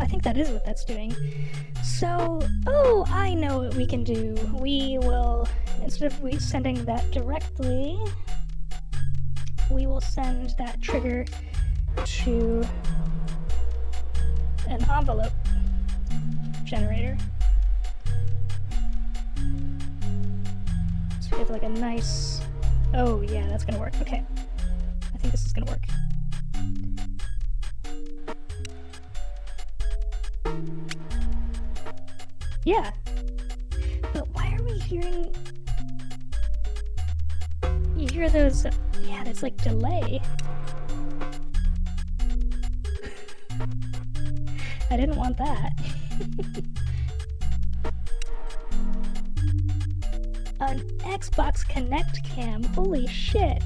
I think that is what that's doing. So, oh, I know what we can do. We will, instead of sending that directly, we will send that trigger to an envelope generator. So we have like a nice... Oh yeah, that's gonna work. Okay. I think this is gonna work. Yeah. But why are we hearing... You hear those... Yeah, there's like delay. I didn't want that. An Xbox Connect cam. Holy shit.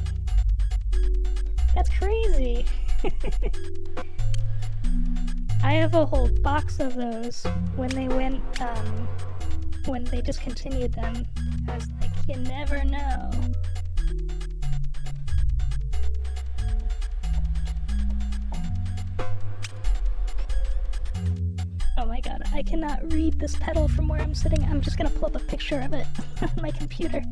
That's crazy. I have a whole box of those when they went when they discontinued them, I was like, you never know. Oh my god, I cannot read this pedal from where I'm sitting. I'm just gonna pull up a picture of it on my computer.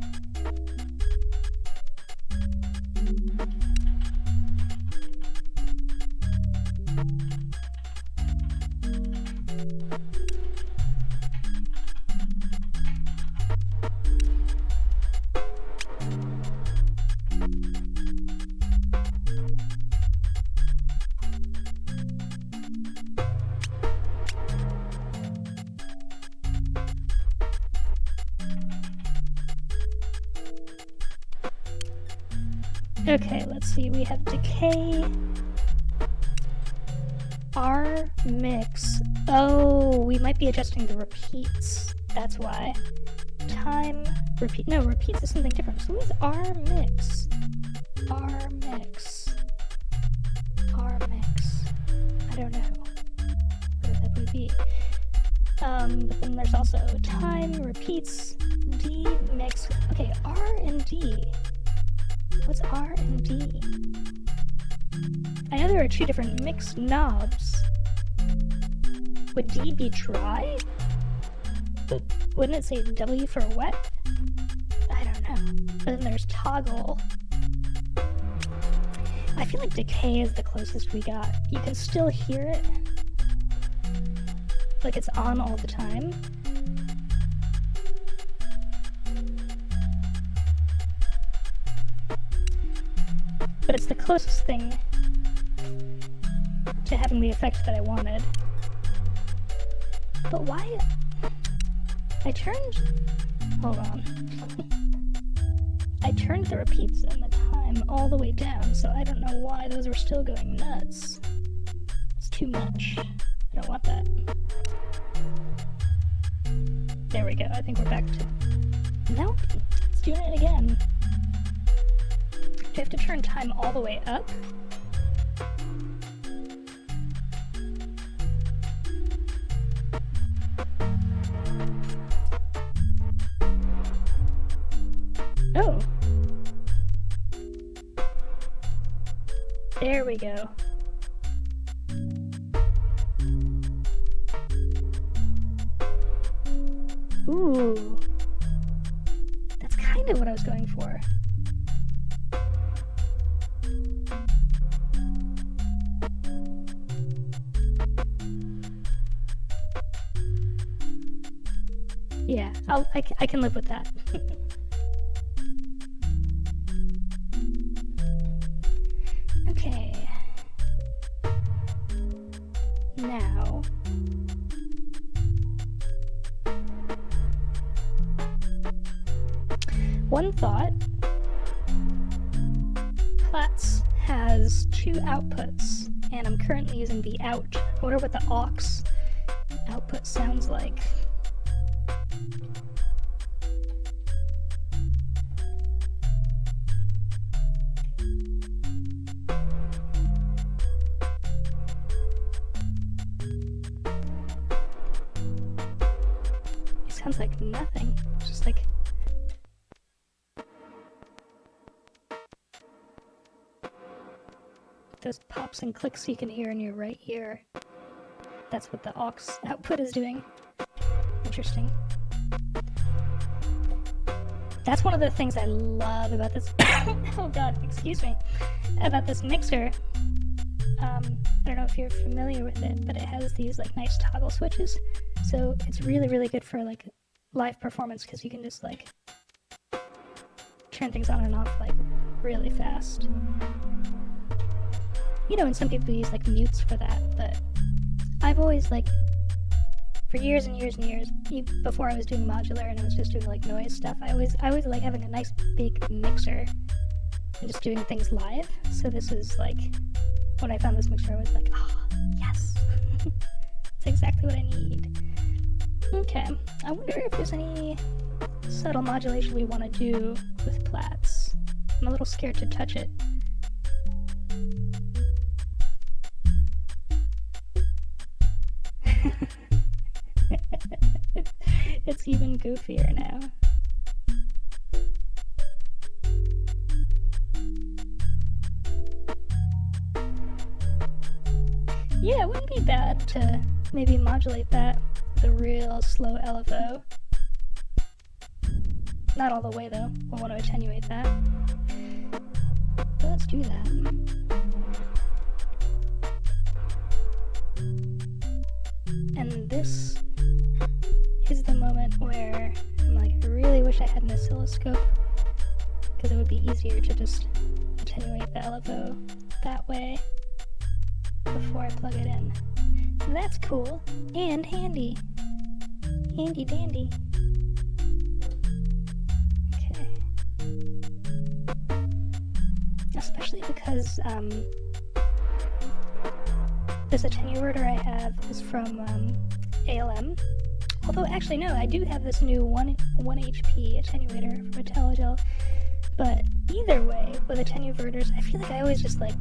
Okay, let's see. We have decay, R mix. Oh, we might be adjusting the repeats. That's why. Time, repeat. No, repeats is something different. So what is R mix? R mix. R mix. I don't know. What would that would be? But then there's also time, repeats, D mix. Okay, R and D. What's R and D? I know there are two different mix knobs. Would D be dry? But wouldn't it say W for wet? I don't know. But then there's toggle. I feel like decay is the closest we got. You can still hear it. Like it's on all the time. But it's the closest thing to having the effect that I wanted. But why? I turned... Hold on. I turned the repeats and the time all the way down, so I don't know why those were still going nuts. It's too much. I don't want that. There we go. I think we're back to... Nope. It's doing it again. Do I have to turn time all the way up? Oh. There we go. Ooh. That's kind of what I was going for. Yeah, I can live with that. Okay. Now. One thought. Platts has two outputs, and I'm currently using the out. I wonder what the aux output sounds like. Sounds like nothing. Just like... those pops and clicks you can hear in your right ear. That's what the aux output is doing. Interesting. That's one of the things I love about this... oh god, excuse me. About this mixer. I don't know if you're familiar with it, but it has these like nice toggle switches. So it's really, really good for like live performance because you can just like turn things on and off like really fast. You know, and some people use like mutes for that, but I've always like, for years and years and years, before I was doing modular and I was just doing like noise stuff, I always like having a nice big mixer and just doing things live. So this was like, when I found this mixer, I was like, oh, yes. It's exactly what I need. Okay, I wonder if there's any subtle modulation we want to do with Platts. I'm a little scared to touch it. It's even goofier now. Yeah, it wouldn't be bad to maybe modulate that with a real slow LFO. Not all the way though, we'll want to attenuate that. But let's do that. And this is the moment where I'm like, I really wish I had an oscilloscope, because it would be easier to just attenuate the LFO that way before I plug it in. And that's cool and handy. Handy dandy. Okay. Especially because this attenuator I have is from ALM. Although actually no, I do have this new 1 HP attenuator from IntelliGel. But either way, with attenuators, I feel like I always just like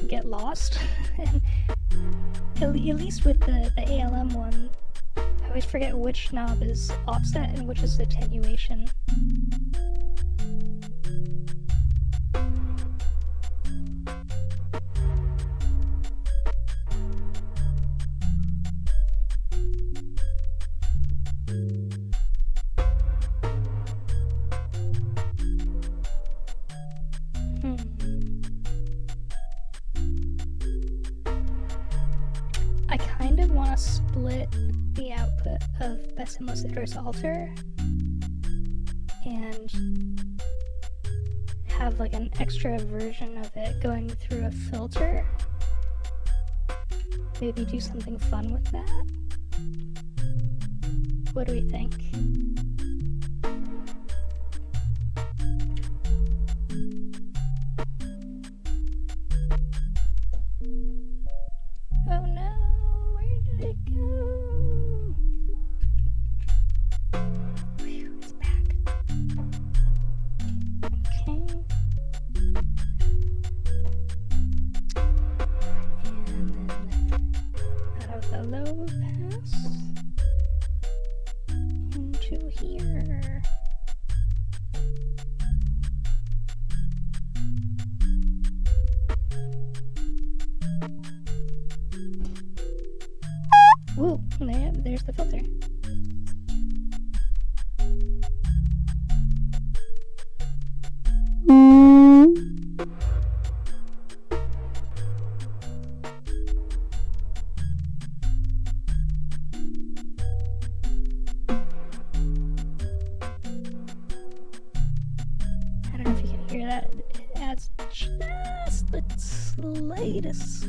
get lost. And at least with the ALM one, I always forget which knob is offset and which is attenuation. I kind of want to split the output of Bessemer Citrus Alter and have like an extra version of it going through a filter. Maybe do something fun with that. What do we think? Oh no, where did it go? Phew, it's back. Okay. And then out of the low pass into here. Whoa, there's the filter. I don't know if you can hear that. It adds just the slightest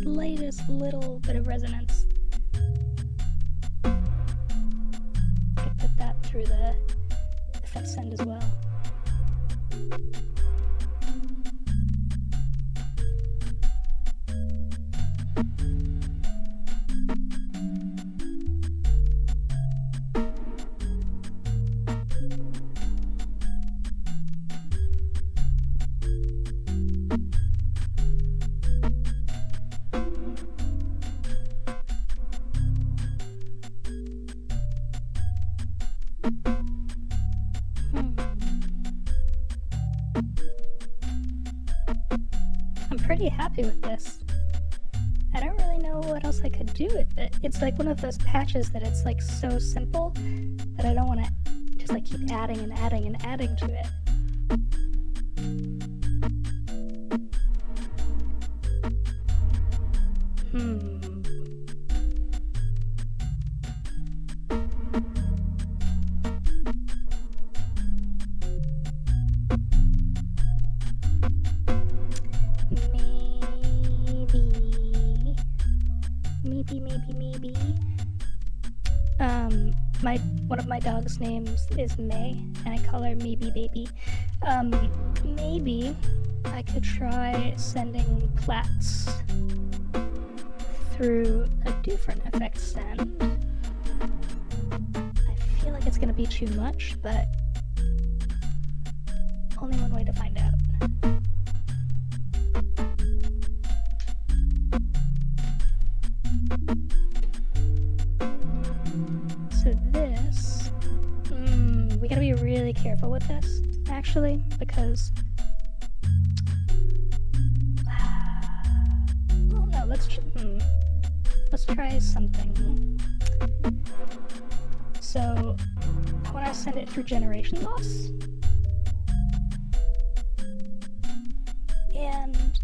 little bit of resonance. Could put that through the effect send as well. I'm pretty happy with this. I don't really know what else I could do with it. It's like one of those patches that it's like so simple that I don't want to just like keep adding and adding and adding to it. Maybe. One of my dog's names is May, and I call her Maybe Baby. Maybe I could try sending plats through a different effect send. I feel like it's gonna be too much, but only one way to find out. So this actually, because well, no, let's try something. So when I send it through generation loss, and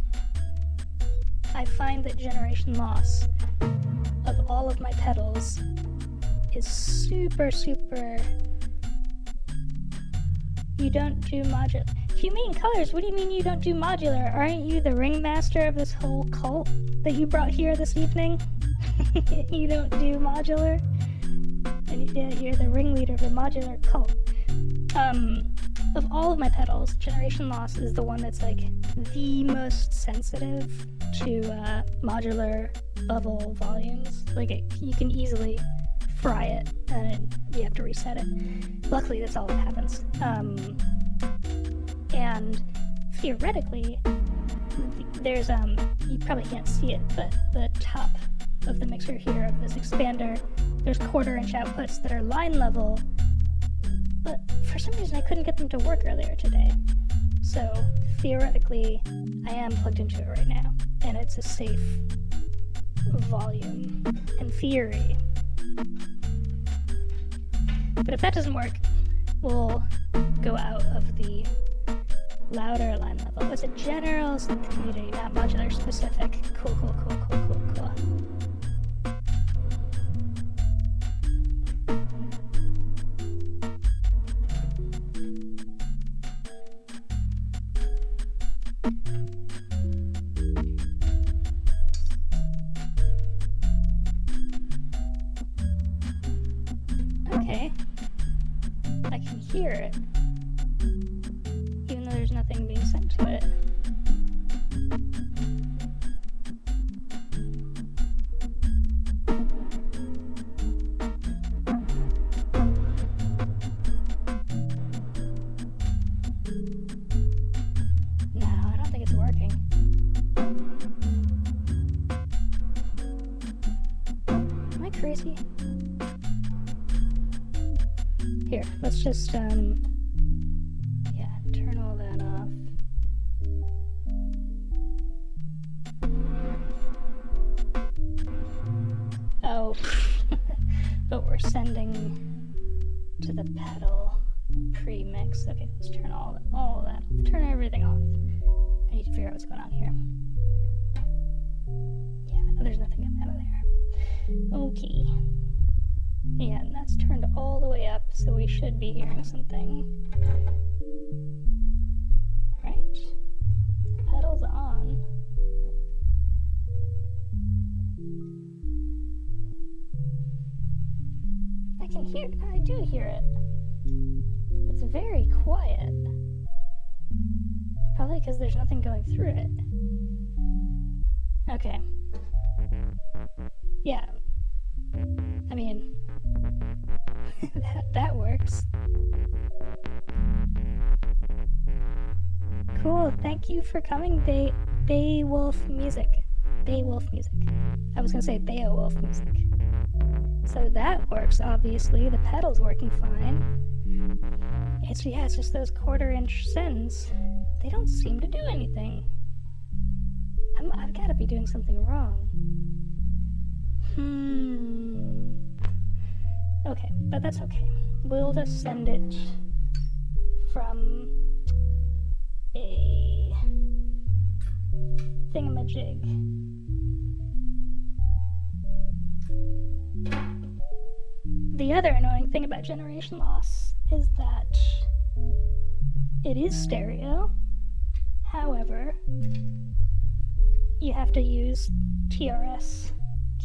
I find that generation loss of all of my pedals is super. You don't do modular. Humane Colors, what do you mean you don't do modular? Aren't you the ringmaster of this whole cult that you brought here this evening? You don't do modular? And you're the ringleader of the modular cult. Of all of my pedals, generation loss is the one that's like the most sensitive to modular level volumes. Like you can easily fry it and you have to reset it. Luckily, that's all that happens. And theoretically, there's you probably can't see it, but the top of the mixer here of this expander, there's 1/4-inch outputs that are line level, but for some reason I couldn't get them to work earlier today. So theoretically, I am plugged into it right now, and it's a safe volume in theory. But if that doesn't work, we'll go out of the louder line level. It's a general synth community, not modular specific. Cool. Okay. I can hear it, even though there's nothing being sent to it. No, I don't think it's working. Am I crazy? Here, let's just, yeah, turn all that off. Oh, but we're sending to the pedal pre-mix. Okay, let's turn all of that off. Turn everything off. I need to figure out what's going on here. Yeah, no, there's nothing coming out of there. Okay. Yeah, and that's turned all the way up, so we should be hearing something. Right? Pedals on. I can hear it. I do hear it. It's very quiet. Probably because there's nothing going through it. Okay. Yeah. I mean, that works. Cool, thank you for coming, Beowulf Music. Beowulf Music. I was gonna say Beowulf Music. So that works, obviously. The pedal's working fine. It's just those 1/4-inch sends. They don't seem to do anything. I've gotta be doing something wrong. Okay, but that's okay. We'll just send it from a thingamajig. The other annoying thing about generation loss is that it is stereo. However, you have to use TRS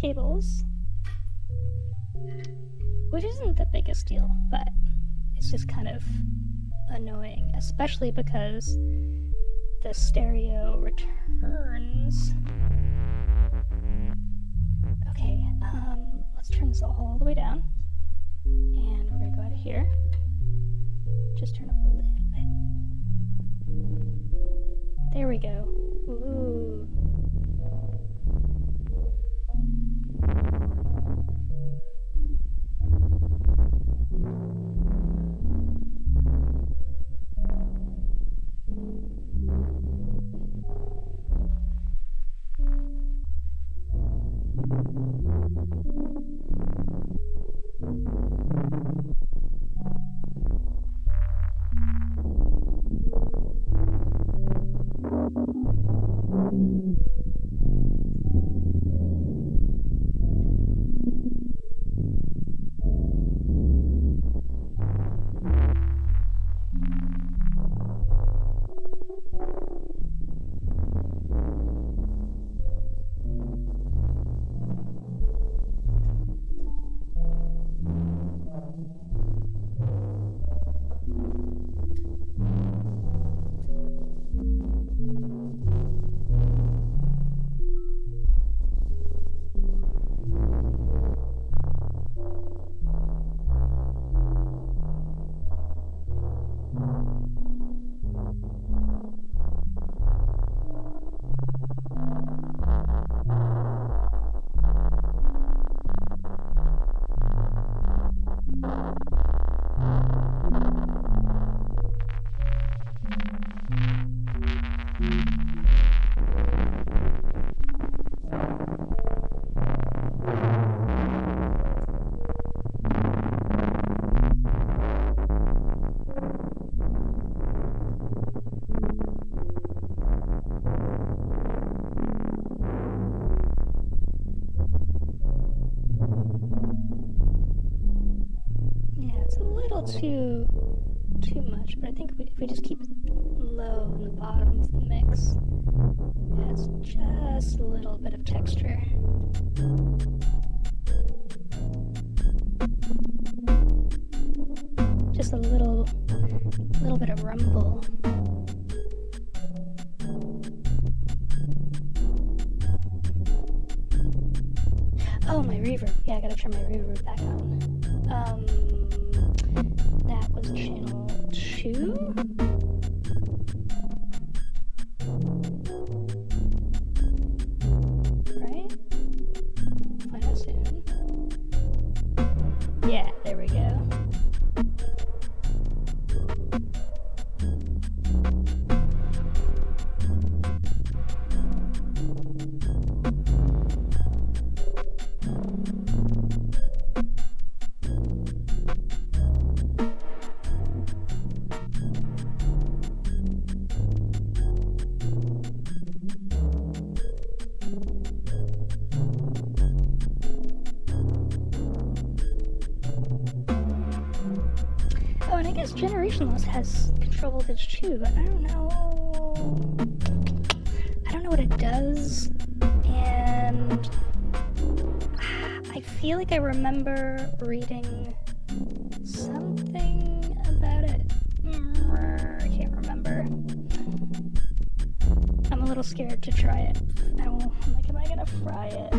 cables, which isn't the biggest deal, but it's just kind of annoying, especially because the stereo returns. Okay, let's turn this all the way down, and we're gonna go out of here. Just turn up a little bit. There we go. Ooh. Too much, but I think if we just keep it low in the bottom of the mix, it adds just a little bit of texture. Just a little bit of rumble. Oh, my reverb. Yeah, I gotta turn my reverb back on. That was channel 2? Right? Find out soon. Yeah, there we go. Oh, and I guess generationless has control voltage too, but I don't know. I don't know what it does, and I feel like I remember reading something about it. I can't remember. I'm a little scared to try it. I'm like, am I gonna fry it?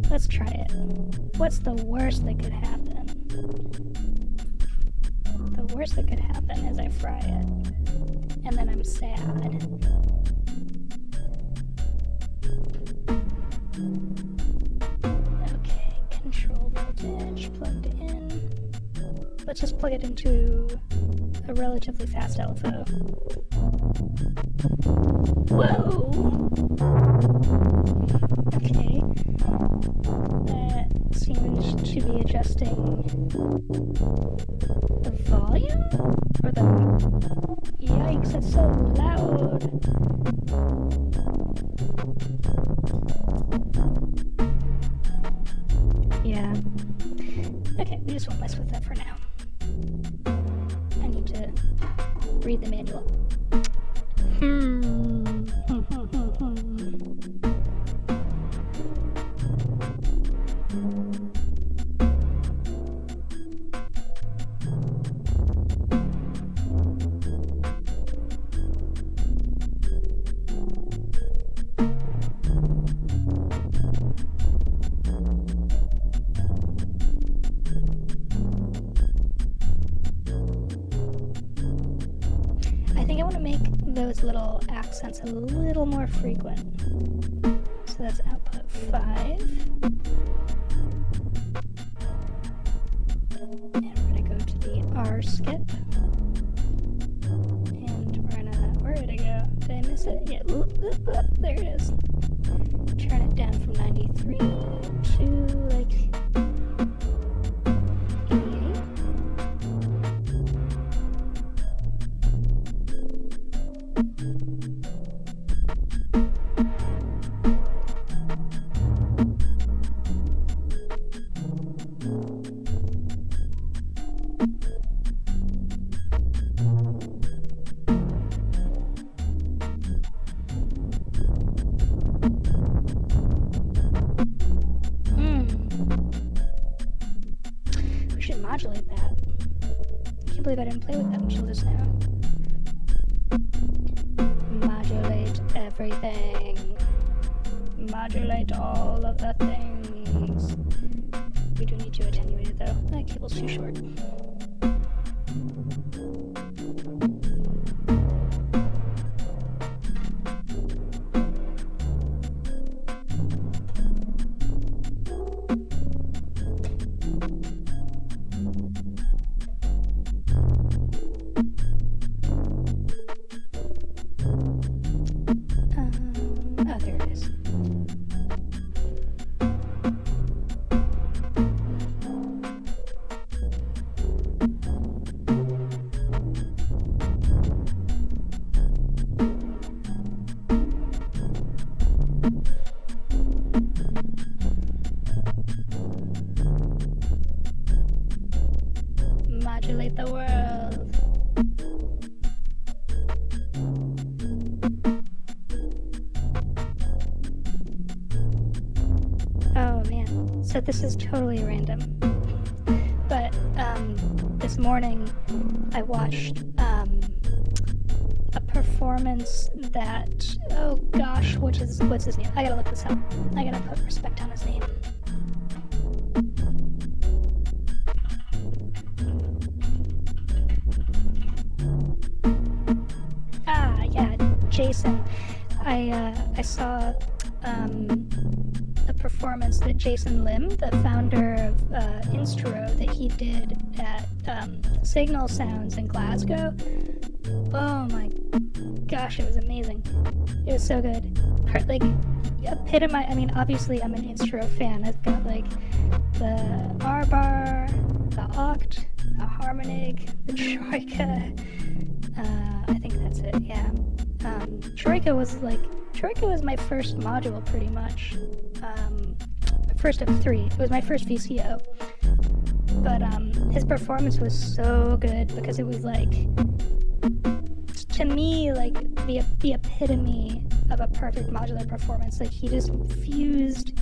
Let's try it. What's the worst that could happen? The worst that could happen is I fry it, and then I'm sad. Okay, control voltage plugged in. Let's just plug it into a relatively fast LFO. Whoa! Okay. That seems to be adjusting the volume? Or the... Yikes, that's so loud! Yeah. Okay, we just won't mess with that for now. I need to read the manual. I think I want to make those little accents a little more frequent. So that's output 5. And we're going to go to the R skip. And we're going to... Where did it go? Did I miss That's it. Yeah. There it is. Turn it down from 93 to like 88. We should modulate that. I can't believe I didn't play with that until just now. Modulate everything. Modulate all of the things. We do need to attenuate it though. That cable's too short. Oh, there it is. Modulate the world. Oh man, so this is totally random. But this morning I watched a performance that, oh gosh, what's his name? I gotta look this up. I gotta put respect on his name. Yeah, Jason. I saw a performance that Jason Lim, the founder of Instro, that he did at Signal Sounds in Glasgow. Oh my gosh, it was amazing. It was so good. Like, I mean, obviously I'm an Instro fan. I've got like the R bar, the oct, the harmonic, the troika. I think that's it, yeah. Troika was my first module pretty much. First of 3. It was my first VCO. But his performance was so good because it was like, to me, like the epitome of a perfect modular performance. Like he just fused,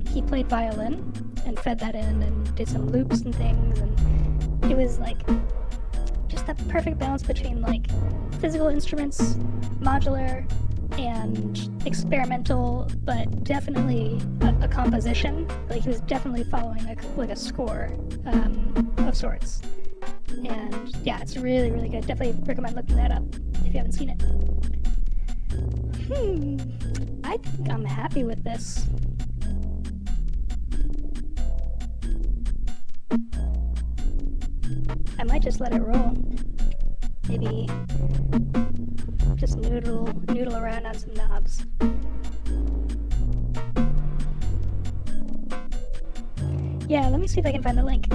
he played violin and fed that in and did some loops and things, and it was like just that perfect balance between like physical instruments, modular, and experimental, but definitely a composition. Like he was definitely following like a score of sorts. And yeah, it's really, really good. Definitely recommend looking that up if you haven't seen it. I think I'm happy with this. I might just let it roll. Maybe just noodle around on some knobs. Yeah, let me see if I can find the link.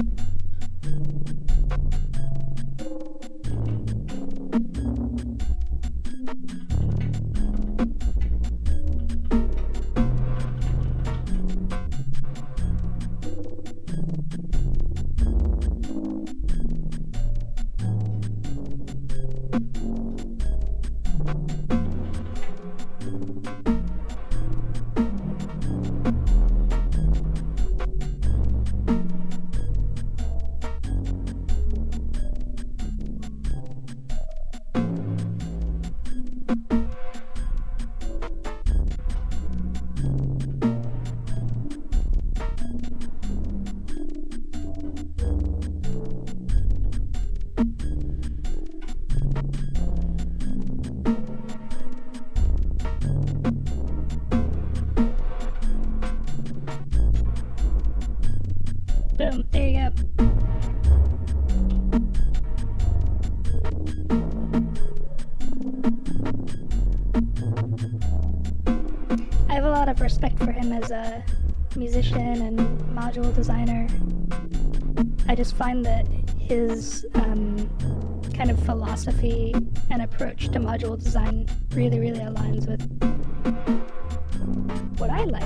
of respect for him as a musician and module designer. I just find that his kind of philosophy and approach to module design really, really aligns with what I like.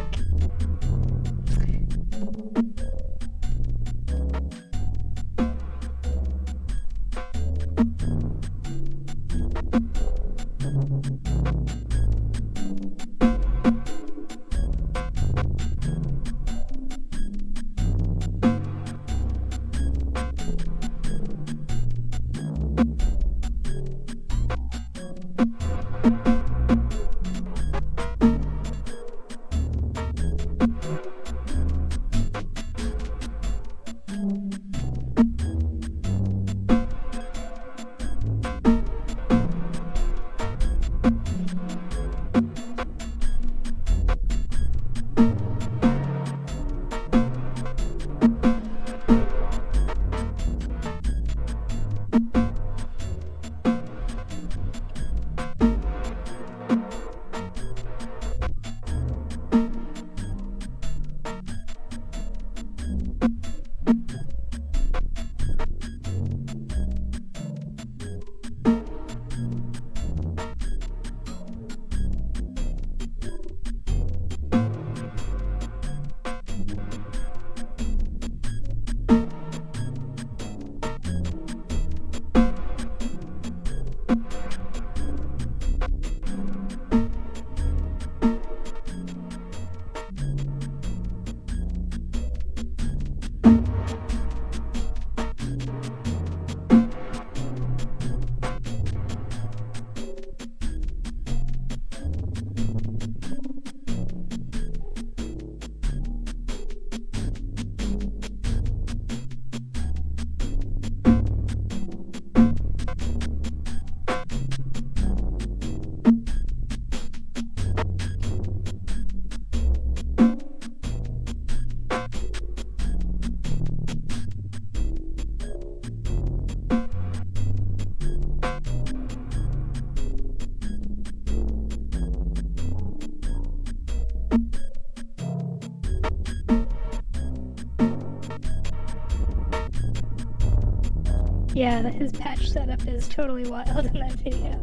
Yeah, his patch setup is totally wild in that video.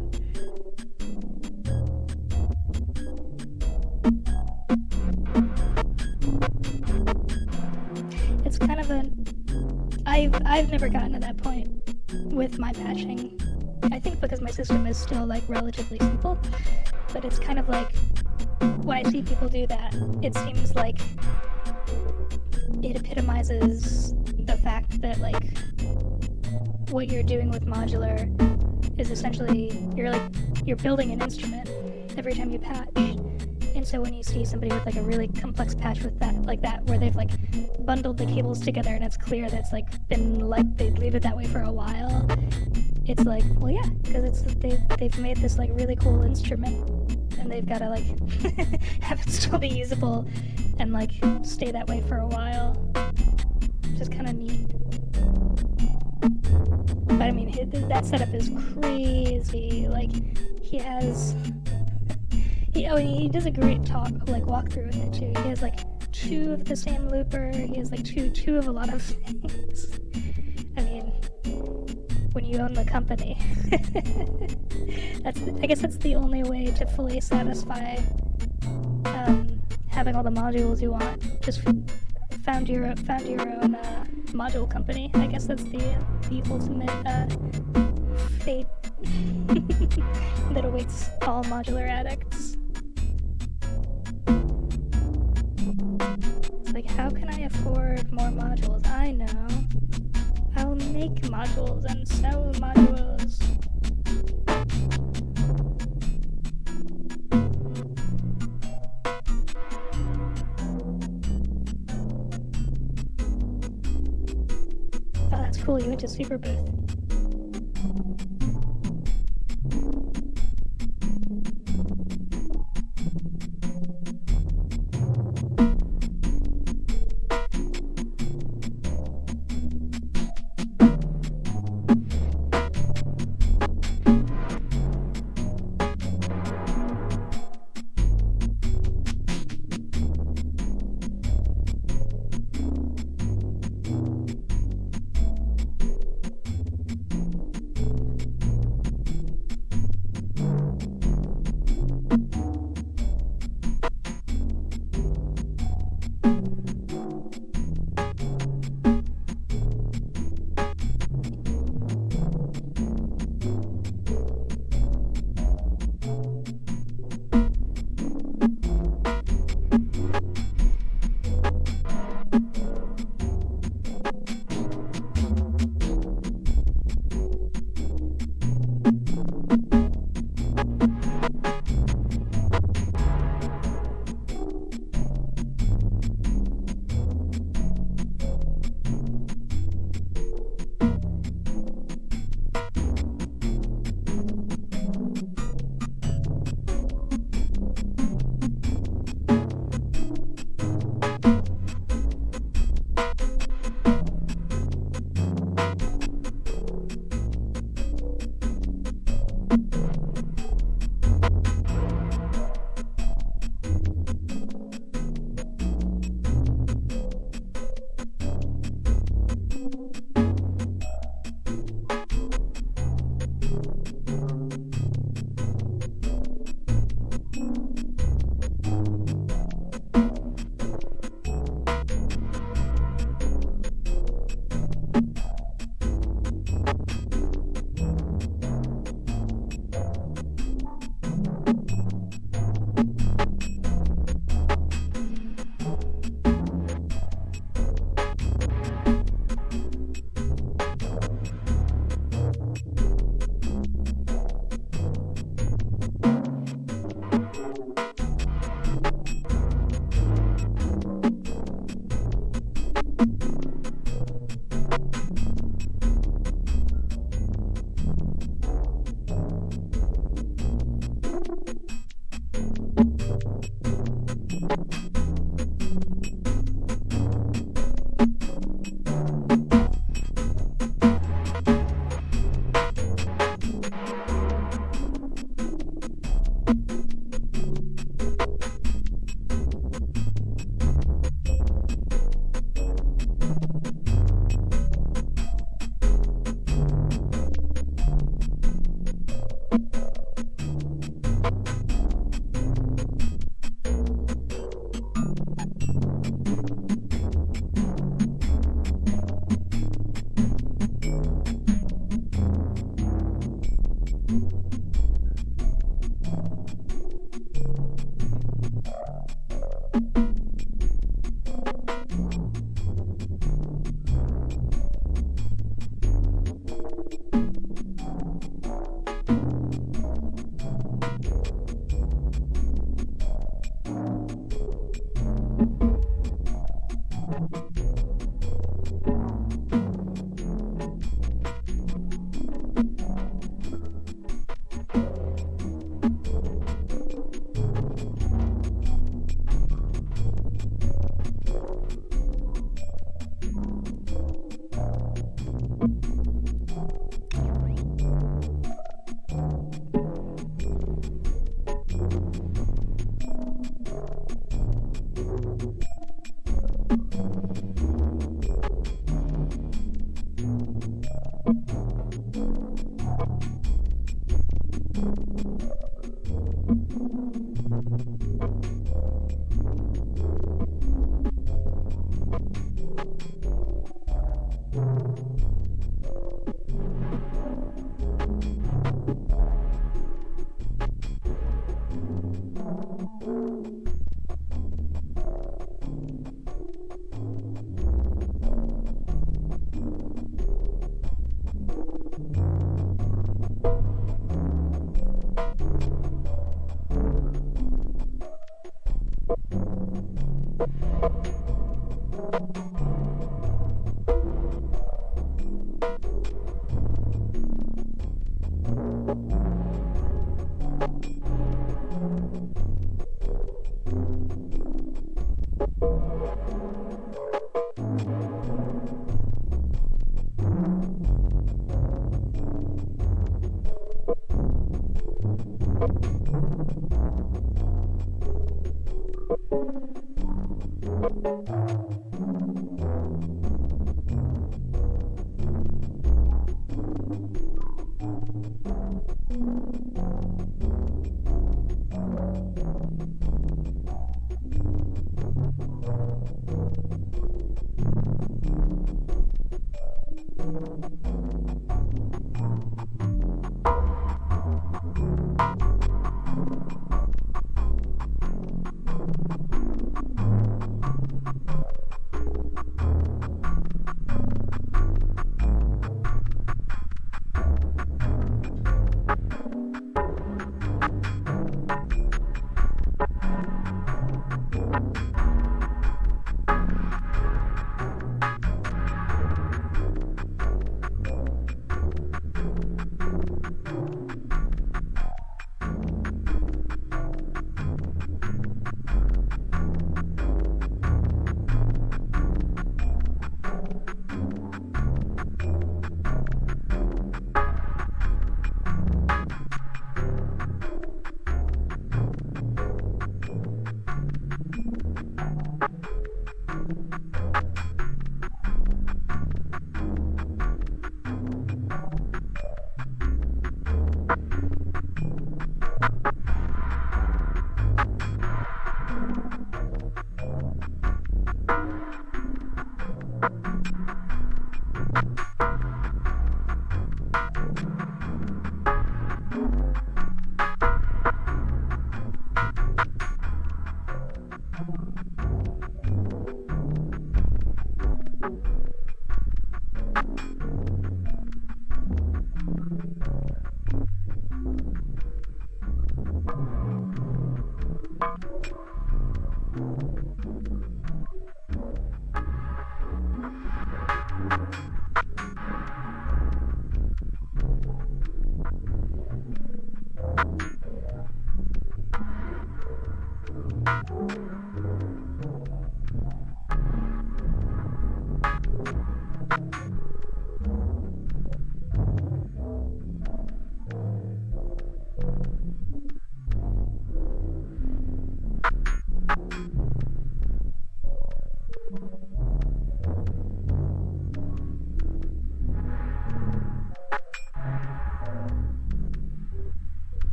It's kind of a... I've never gotten to that point with my patching. I think because my system is still like relatively simple, but it's kind of like when I see people do that, it seems like it epitomizes the fact that like what you're doing with modular is essentially you're building an instrument every time you patch. And so when you see somebody with like a really complex patch with that like that where they've like bundled the cables together and it's clear that it's like been like they'd leave it that way for a while, it's like, well yeah, because it's they've made this like really cool instrument and they've got to like have it still be usable and like stay that way for a while, which is kind of neat. But I mean, that setup is crazy. Like, he has... He does a great walkthrough with it, too. He has, like, 2 of the same looper. He has, like, two of a lot of things. I mean, when you own the company. I guess that's the only way to fully satisfy having all the modules you want. Just found your own module company. I guess that's the ultimate fate that awaits all modular addicts. It's like, how can I afford more modules? I know. I'll make modules and sell modules. Oh, that's cool. You went to Super Booth.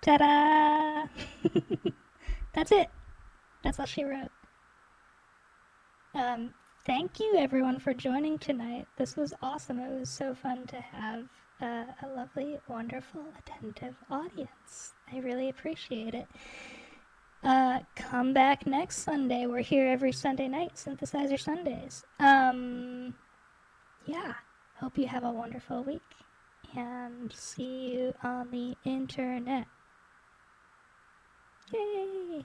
Ta-da! That's it. That's all she wrote. Um, Thank you everyone for joining tonight. This was awesome. It was so fun to have a lovely, wonderful, attentive audience. I really appreciate it. Come back next Sunday. We're here every Sunday night, Synthesizer Sundays. Yeah. Hope you have a wonderful week. And see you on the internet. Yay!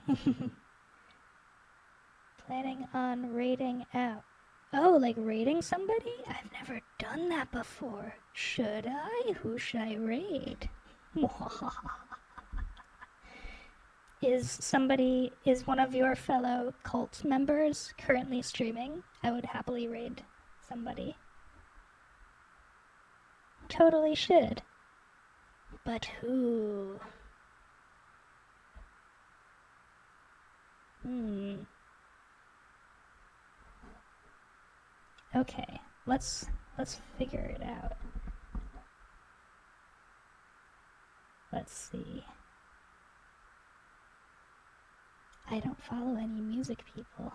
Planning on rating out. Oh, like rating somebody? I've never done that before. Should I? Who should I rate? Is one of your fellow cult members currently streaming? I would happily raid somebody. Totally should. But who? Okay, let's figure it out. Let's see. I don't follow any music people.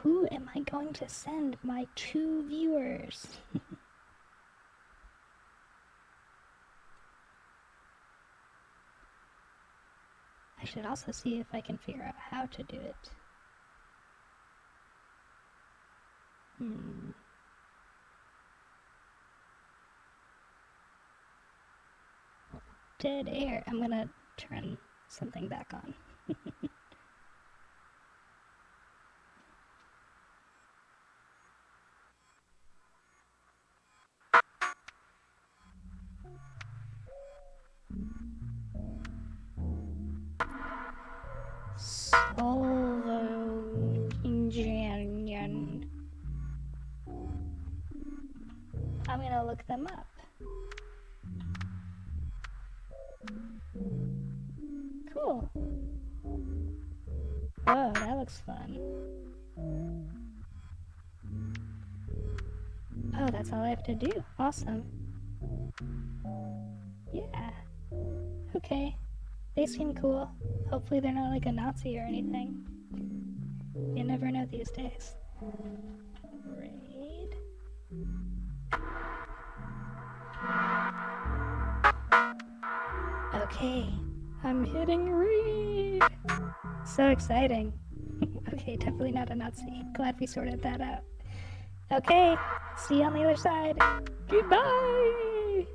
Who am I going to send my 2 viewers? I should also see if I can figure out how to do it. Dead air. I'm gonna turn something back on. Solo Ingenian. I'm gonna look them up. Cool. Oh, that looks fun. Oh, that's all I have to do. Awesome. Yeah. Okay. They seem cool. Hopefully they're not like a Nazi or anything. You never know these days. Raid. Okay. I'm hitting raid. So exciting. Okay, definitely not a Nazi. Glad we sorted that out. Okay, see you on the other side. Goodbye!